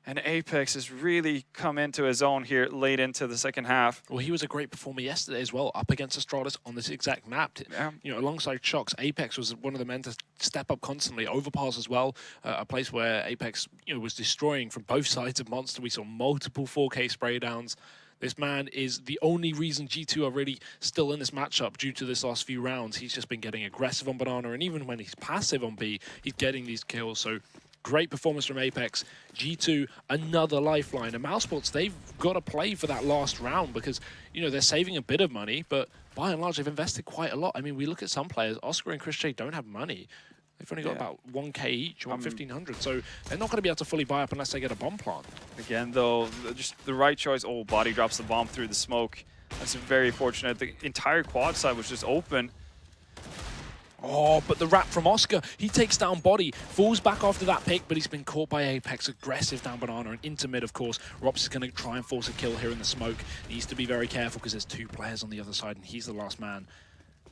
And Apex has really come into his own here late into the second half. Well, he was a great performer yesterday as well, up against Astralis on this exact map. Yeah. You know, alongside Shox, Apex was one of the men to step up constantly. Overpass as well, a place where Apex, you know, was destroying from both sides of Monster. We saw multiple 4K spray downs. This man is the only reason G2 are really still in this matchup due to this last few rounds. He's just been getting aggressive on Banana, and even when he's passive on B, he's getting these kills. So great performance from Apex. G2, another lifeline. And Mousesports, they've got to play for that last round because, you know, they're saving a bit of money, but by and large, they've invested quite a lot. I mean, we look at some players, Oscar and Chris J don't have money. They've only got about 1K each, 1,500. So they're not going to be able to fully buy up unless they get a bomb plant. Again, though, just the right choice. Oh, Body drops the bomb through the smoke. That's very fortunate. The entire quad side was just open. Oh, but the wrap from Oscar, he takes down Body, falls back after that pick, but he's been caught by Apex, aggressive down Banana and into mid, of course. Rops is going to try and force a kill here in the smoke. He needs to be very careful because there's 2 players on the other side and he's the last man.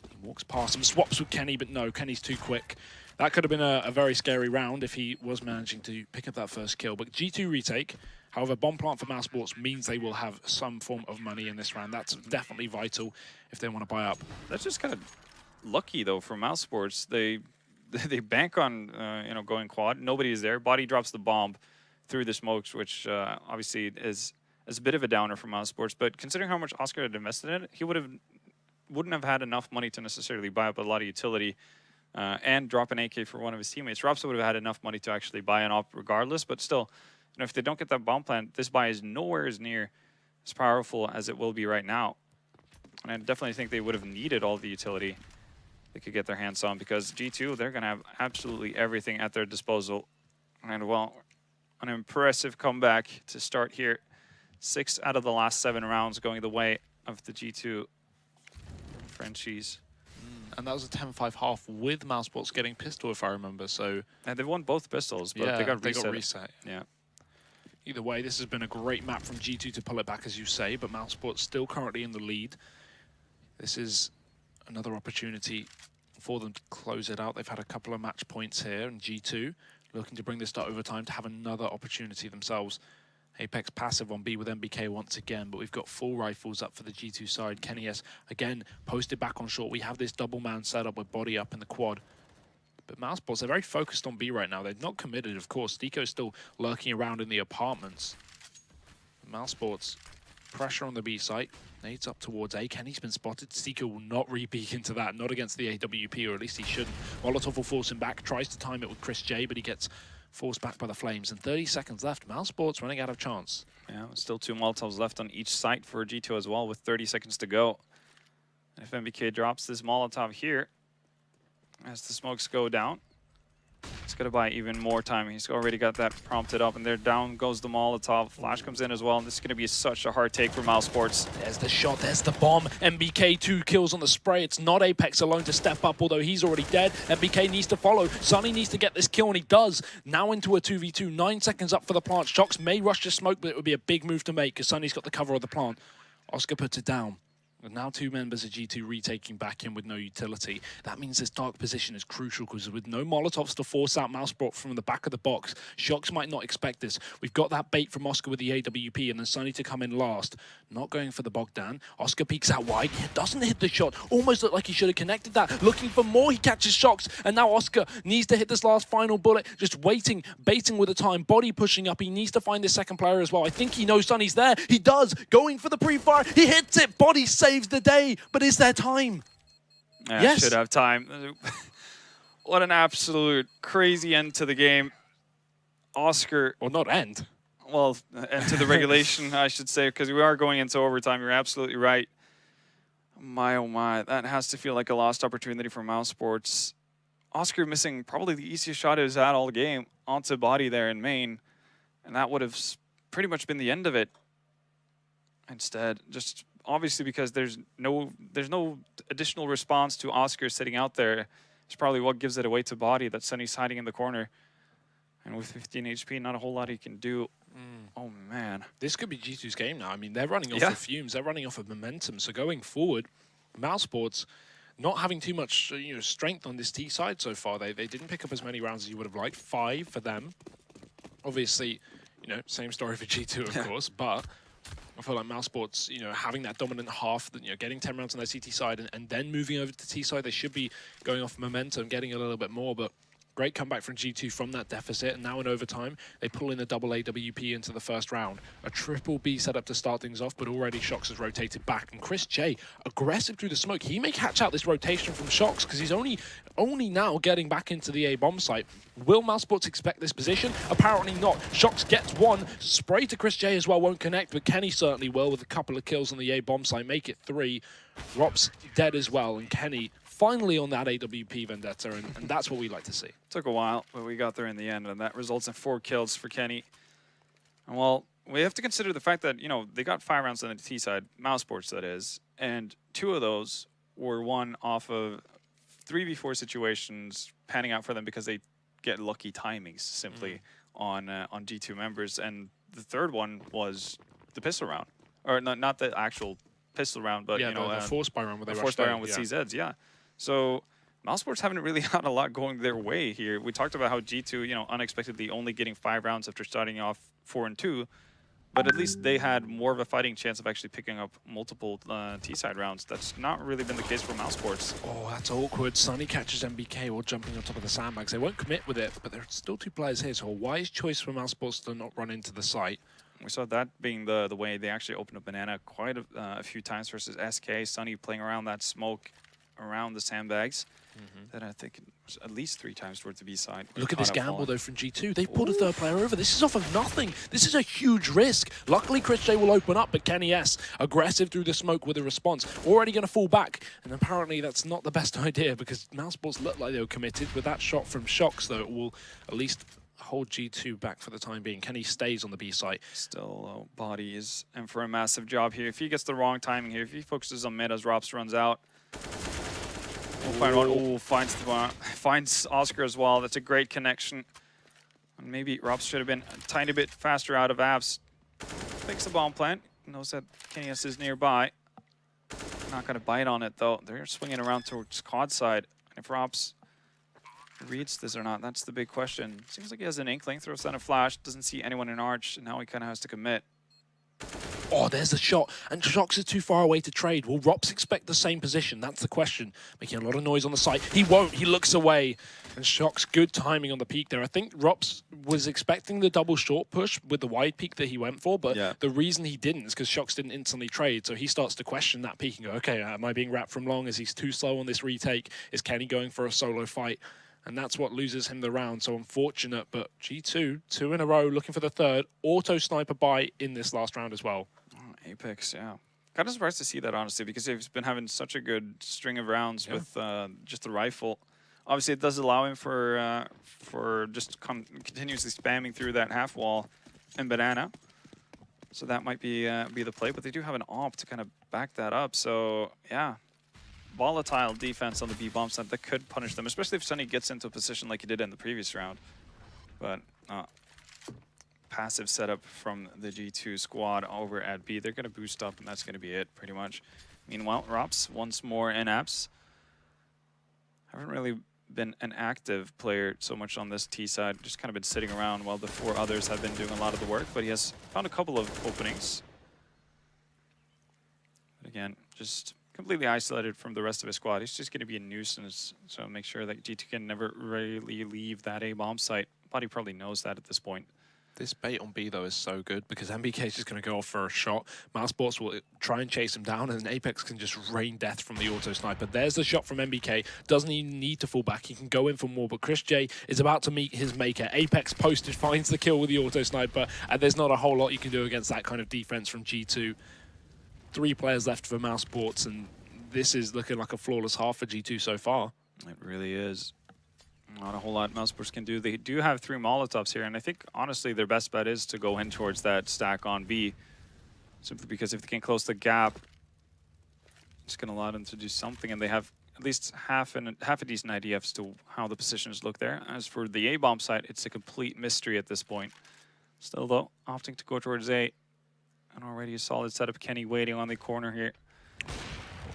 He walks past him, swaps with Kenny, but no, Kenny's too quick. That could have been a very scary round if he was managing to pick up that first kill. But G2 retake. However, bomb plant for Mousesports means they will have some form of money in this round. That's definitely vital if they want to buy up. That's just kind of lucky though for Mousesports. They bank on you know, going quad. Nobody is there. Body drops the bomb through the smokes, which obviously is a bit of a downer for Mousesports. But considering how much Oscar had invested in it, he wouldn't have had enough money to necessarily buy up a lot of utility and drop an AK for one of his teammates. Rops would have had enough money to actually buy an op regardless. But still, you know, if they don't get that bomb plant, this buy is nowhere as near as powerful as it will be right now. And I definitely think they would have needed all the utility they could get their hands on, because G2, they're going to have absolutely everything at their disposal. And, well, an impressive comeback to start here. 6 out of the last 7 rounds going the way of the G2 Frenchies. And that was a 10-5 half with Mousesports getting pistol, if I remember. So, and they've won both pistols, but yeah, they got reset. Yeah. Either way, this has been a great map from G2 to pull it back, as you say, but Mousesports still currently in the lead. This is another opportunity for them to close it out. They've had a couple of match points here, and G2 looking to bring this to overtime to have another opportunity themselves. Apex passive on B with MBK once again, but we've got full rifles up for the G2 side. Kenny S, again, posted back on short. We have this double man setup with Body up in the quad. But Mousesports, they're very focused on B right now. They're not committed, of course. Deco's still lurking around in the apartments. Mousesports, pressure on the B site. Nades up towards A. Kenny's been spotted. Seeker will not re-peek into that, not against the AWP, or at least he shouldn't. Molotov will force him back, tries to time it with Chris J, but he gets forced back by the Flames. And 30 seconds left. Mousesports running out of chance. Yeah, still 2 Molotovs left on each site for G2 as well, with 30 seconds to go. And if MBK drops this Molotov here, as the smokes go down, it's going to buy even more time. He's already got that prompted up, and there down goes the Molotov. Flash comes in as well, and this is going to be such a hard take for Mousesports. There's the shot, there's the bomb. MBK 2 kills on the spray. It's not Apex alone to step up, although he's already dead. MBK needs to follow. Sunny needs to get this kill, and he does. Now into a 2v2, 9 seconds up for the plant. Shox may rush to smoke, but it would be a big move to make because Sunny's got the cover of the plant. Oscar puts it down. With now 2 members of G2 retaking back in with no utility, that means this dark position is crucial because with no Molotovs to force out Mousesports from the back of the box, Shox might not expect this. We've got that bait from Oscar with the AWP and then Sunny to come in last. Not going for the Bogdan. Oscar peeks out wide. He doesn't hit the shot. Almost looked like he should have connected that. Looking for more, he catches Shox. And now Oscar needs to hit this last final bullet. Just waiting, baiting with the time. Body pushing up. He needs to find this second player as well. I think he knows Sunny's there. He does. Going for the pre-fire. He hits it. Body saves the day. But is there time? Yeah, yes. Should have time. What an absolute crazy end to the game. Oscar... Well, not end. Well, end to the regulation, I should say, because we are going into overtime. You're absolutely right. My, oh my. That has to feel like a lost opportunity for Mousesports. Oscar missing probably the easiest shot he's had all game onto body there in main. And that would have pretty much been the end of it. Instead, just... Obviously, because there's no additional response to Oscar sitting out there. It's probably what gives it away to body that Sunny's hiding in the corner. And with 15 HP, not a whole lot he can do. Oh, man. This could be G2's game now. I mean, they're running off of fumes. They're running off of momentum. So going forward, Mousesports not having too much strength on this T side so far. They didn't pick up as many rounds as you would have liked. 5 for them. Obviously, same story for G2, of course, but... I feel like Mousesports, having that dominant half, getting 10 rounds on their CT side and then moving over to T side, they should be going off momentum, getting a little bit more. But great comeback from G2 from that deficit. And now in overtime, they pull in the double AWP into the first round. A triple B set up to start things off, but already Shox has rotated back. And Chris J, aggressive through the smoke. He may catch out this rotation from Shox because he's only now getting back into the A bomb site. Will Mousesports expect this position? Apparently not. Shox gets one. Spray to Chris J as well won't connect, but Kenny certainly will with a couple of kills on the A bomb site. Make it 3. Rop's dead as well, and Kenny finally on that AWP vendetta, and that's what we like to see. Took a while, but we got there in the end, and that results in 4 kills for Kenny. And well, we have to consider the fact that, they got 5 rounds on the T side, Mousesports that is, and 2 of those were won off of 3v4 situations panning out for them because they get lucky timings simply on G2 members, and the third one was the pistol round, or not the actual pistol round, but the force buy round where they rushed round with CZs, So Mousesports haven't really had a lot going their way here. We talked about how G2, unexpectedly only getting 5 rounds after starting off 4-2. But at least they had more of a fighting chance of actually picking up multiple T-side rounds. That's not really been the case for Mousesports. Oh, that's awkward. Sunny catches MBK while jumping on top of the sandbags. They won't commit with it, but there are still 2 players here, so a wise choice for Mousesports to not run into the site. We saw that being the way they actually opened up Banana quite a few times versus SK. Sunny playing around that smoke around the sandbags. That I think it was at least 3 times towards the B side. Look at this gamble though from G2. They've pulled a 3rd player over. This is off of nothing. This is a huge risk. Luckily, Chris J will open up, but Kenny S, aggressive through the smoke with a response. Already going to fall back, and apparently that's not the best idea because Mousesports looked like they were committed. With that shot from Shox, though, it will at least hold G2 back for the time being. Kenny stays on the B site. Still, body is in for a massive job here. If he gets the wrong timing here, if he focuses on mid as Rops runs out, finds Oscar as well. That's a great connection. And maybe Rops should have been a tiny bit faster out of apps. Takes the bomb plant. Knows that Kenny S is nearby. Not going to bite on it, though. They're swinging around towards COD side. And if Rops reads this or not, that's the big question. Seems like he has an inkling. Throws down a flash. Doesn't see anyone in Arch. And now he kind of has to commit. Oh, there's the shot. And Shox is too far away to trade. Will Rops expect the same position? That's the question. Making a lot of noise on the site. He won't. He looks away. And Shox, good timing on the peak there. I think Rops was expecting the double short push with the wide peak that he went for, but the reason he didn't is because Shox didn't instantly trade. So he starts to question that peak and go, okay, am I being wrapped from long? Is he too slow on this retake? Is Kenny going for a solo fight? And that's what loses him the round. So unfortunate, but G2, 2 in a row, looking for the third. Auto sniper buy in this last round as well. Oh, Apex, yeah. Kind of surprised to see that, honestly, because they've been having such a good string of rounds with just the rifle. Obviously, it does allow him for just continuously spamming through that half wall and banana. So that might be the play, but they do have an AWP to kind of back that up. So, yeah. Volatile defense on the B bomb side that could punish them, especially if Sunny gets into a position like he did in the previous round. But passive setup from the G2 squad over at B. They're going to boost up, and that's going to be it, pretty much. Meanwhile, Rops once more in apps. Haven't really been an active player so much on this T side, just kind of been sitting around while the 4 others have been doing a lot of the work, but he has found a couple of openings. But again, just completely isolated from the rest of his squad. He's just going to be a nuisance, so make sure that G2 can never really leave that A-bomb site. But he probably knows that at this point. This bait on B, though, is so good because MBK is just going to go off for a shot. Mousesports will try and chase him down, and Apex can just rain death from the auto sniper. There's the shot from MBK. Doesn't even need to fall back. He can go in for more, but Chris J is about to meet his maker. Apex posted, finds the kill with the auto sniper, and there's not a whole lot you can do against that kind of defense from G2. 3 players left for Mousesports, and this is looking like a flawless half for G2 so far. It really is. Not a whole lot Mousesports can do. They do have 3 Molotovs here, and I think, honestly, their best bet is to go in towards that stack on B. Simply because if they can close the gap, it's going to allow them to do something, and they have at least half a decent idea as to how the positions look there. As for the A-bomb side, it's a complete mystery at this point. Still, though, opting to go towards A. And already a solid setup. Kenny waiting on the corner here.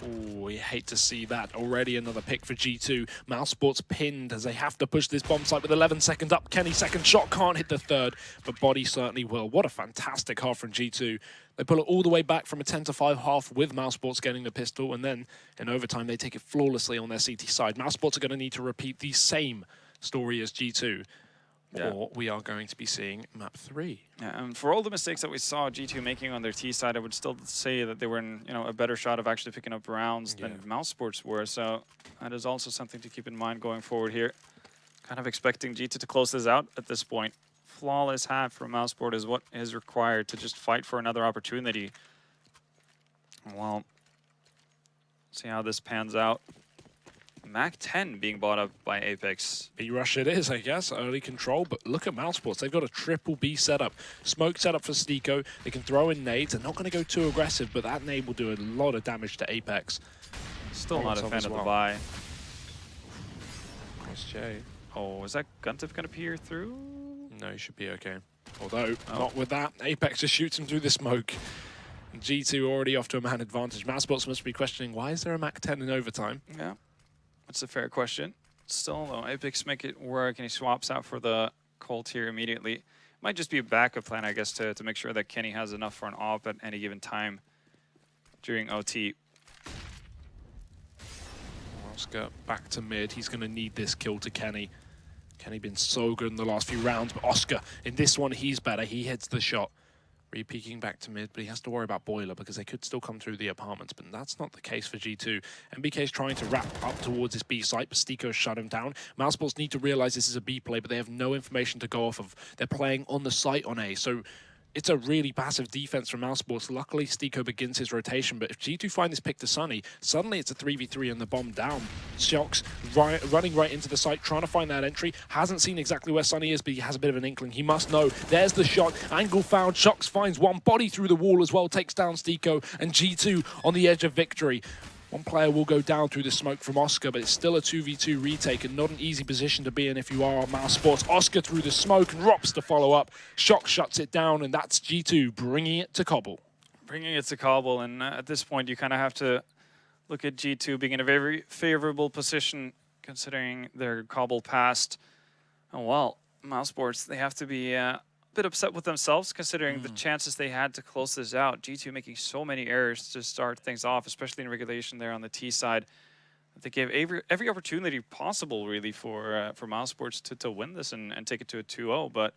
Oh, you hate to see that. Already another pick for G2. Mousesports pinned as they have to push this bomb site with 11 seconds up. Kenny's second shot can't hit the third, but Body certainly will. What a fantastic half from G2. They pull it all the way back from a 10-5 half with Mousesports getting the pistol, and then in overtime they take it flawlessly on their CT side. Mousesports are going to need to repeat the same story as G2. Or we are going to be seeing map 3. Yeah, and for all the mistakes that we saw G2 making on their T side, I would still say that they were in a better shot of actually picking up rounds than Mousesports were. So that is also something to keep in mind going forward here. Kind of expecting G2 to close this out at this point. Flawless half from Mousesport is what is required to just fight for another opportunity. Well, see how this pans out. Mac 10 being bought up by Apex. B-rush it is, I guess. Early control, but look at Mousesports. They've got a triple B setup. Smoke setup for Stiko. They can throw in nades. They're not going to go too aggressive, but that nade will do a lot of damage to Apex. Still not a fan of the buy. Nice J. Oh, is that Guntif going to peer through? No, he should be okay. Although, not with that. Apex just shoots him through the smoke. G2 already off to a man advantage. Mousesports must be questioning, why is there a Mac 10 in overtime? Yeah. That's a fair question. Still, though, Apex make it work, and he swaps out for the Colt here immediately. Might just be a backup plan, I guess, to make sure that Kenny has enough for an AWP at any given time during OT. Oscar back to mid. He's going to need this kill to Kenny. Kenny been so good in the last few rounds, but Oscar, in this one, he's better. He hits the shot. Re-peeking back to mid, but he has to worry about Boiler because they could still come through the apartments, but that's not the case for G2. MBK's trying to wrap up towards this B site, but Stiko shut him down. Mousesports need to realize this is a B play, but they have no information to go off of. They're playing on the site on A, so it's a really passive defense from Mousesports. Luckily, Stiko begins his rotation, but if G2 find this pick to Sunny, suddenly it's a 3v3 and the bomb down. Shox running right into the site, trying to find that entry. Hasn't seen exactly where Sunny is, but he has a bit of an inkling. He must know. There's the shot. Angle found. Shox finds one. Body through the wall as well. Takes down Stiko, and G2 on the edge of victory. One player will go down through the smoke from Oscar, but it's still a 2v2 retake and not an easy position to be in if you are on Mousesports. Oscar through the smoke and Rops to follow up. Shox shuts it down, and that's G2 bringing it to Cobble. Bringing it to Cobble, and at this point you kind of have to look at G2 being in a very favorable position considering their Cobble past. Oh well, Mousesports, they have to be bit upset with themselves considering the chances they had to close this out. G2 making so many errors to start things off, especially in regulation there on the T side. They gave every opportunity possible, really, for Mousesports to win this and take it to a 2-0, but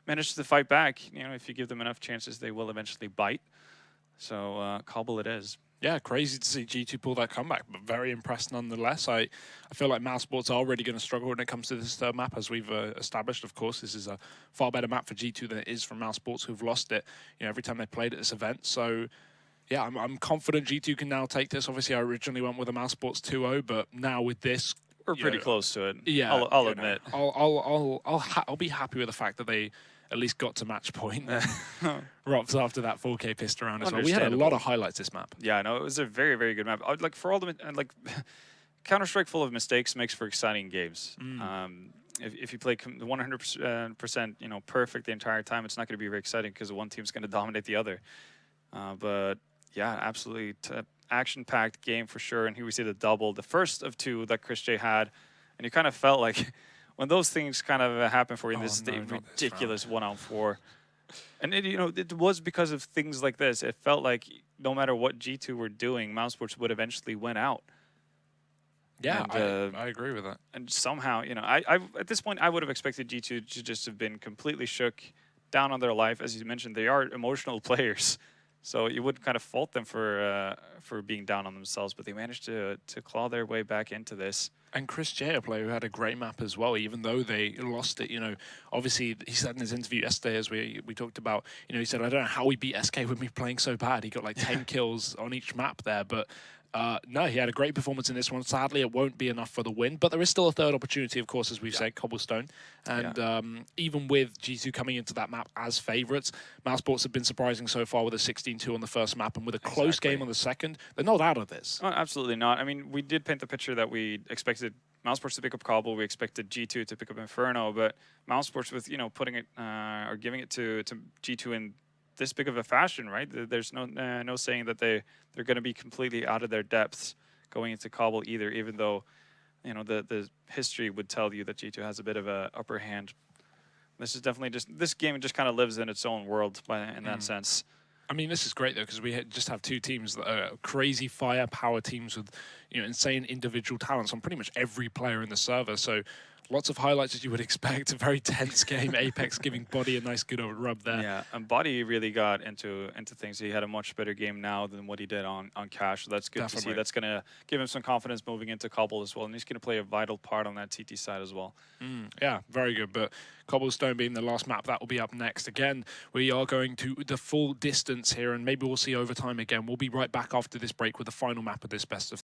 managed to fight back. You know, if you give them enough chances, they will eventually bite. So, Cobble it is. Yeah, crazy to see G2 pull that comeback, but very impressed nonetheless. I feel like Mousesports are already going to struggle when it comes to this third map, as we've established. Of course, this is a far better map for G2 than it is for Mousesports, who've lost it, you know, every time they played at this event. So, yeah, I'm confident G2 can now take this. Obviously, I originally went with a Mousesports 2-0, but now with this, we're pretty close to it. Yeah, I'll admit. I'll be happy with the fact that they at least got to match point. Rops after that 4K pissed around as well. We had a lot of highlights this map. Yeah, no, it was a very, very good map. Like for all the Counter-Strike full of mistakes makes for exciting games. If you play 100%, you know, perfect the entire time, it's not going to be very exciting because one team's going to dominate the other. But yeah, absolutely action-packed game for sure. And here we see the double, the first of two that Chris J had, and you kind of felt like when those things kind of happen for you in this ridiculous 1-on-4. And it was because of things like this. It felt like no matter what G2 were doing, Mousesports would eventually win out. Yeah, and, I agree with that. And somehow, you know, I at this point I would have expected G2 to just have been completely shook, down on their life. As you mentioned, they are emotional players, so you wouldn't kind of fault them for being down on themselves. But they managed to claw their way back into this. And Chris J, a player who had a great map as well, even though they lost it. You know, obviously he said in his interview yesterday, as we talked about, you know, he said, I don't know how we beat SK with me playing so bad. He got like 10 kills on each map there, but no, he had a great performance in this one. Sadly, it won't be enough for the win, but there is still a third opportunity, of course, as we've said, Cobblestone. And even with G2 coming into that map as favourites, Mousesports have been surprising so far with a 16-2 on the first map, and with a close game on the second, they're not out of this. Oh, absolutely not. I mean, we did paint the picture that we expected Mousesports to pick up Cobble, we expected G2 to pick up Inferno, but Mousesports with, you know, putting it or giving it to G2 in this big of a fashion, right? There's no saying that they're going to be completely out of their depths going into Cobble either, even though, you know, the history would tell you that G2 has a bit of a upper hand. This is definitely this game just kind of lives in its own world in that sense. I mean, this is great though, because we just have two teams that are crazy firepower teams with, you know, insane individual talents on pretty much every player in the server. So lots of highlights as you would expect. A very tense game. Apex giving Body a nice good old rub there. Yeah, and Body really got into things. He had a much better game now than what he did on Cash. So that's good to see. That's going to give him some confidence moving into Cobble as well. And he's going to play a vital part on that TT side as well. Yeah, very good. But Cobblestone being the last map, that will be up next. Again, we are going to the full distance here, and maybe we'll see overtime again. We'll be right back after this break with the final map of this best of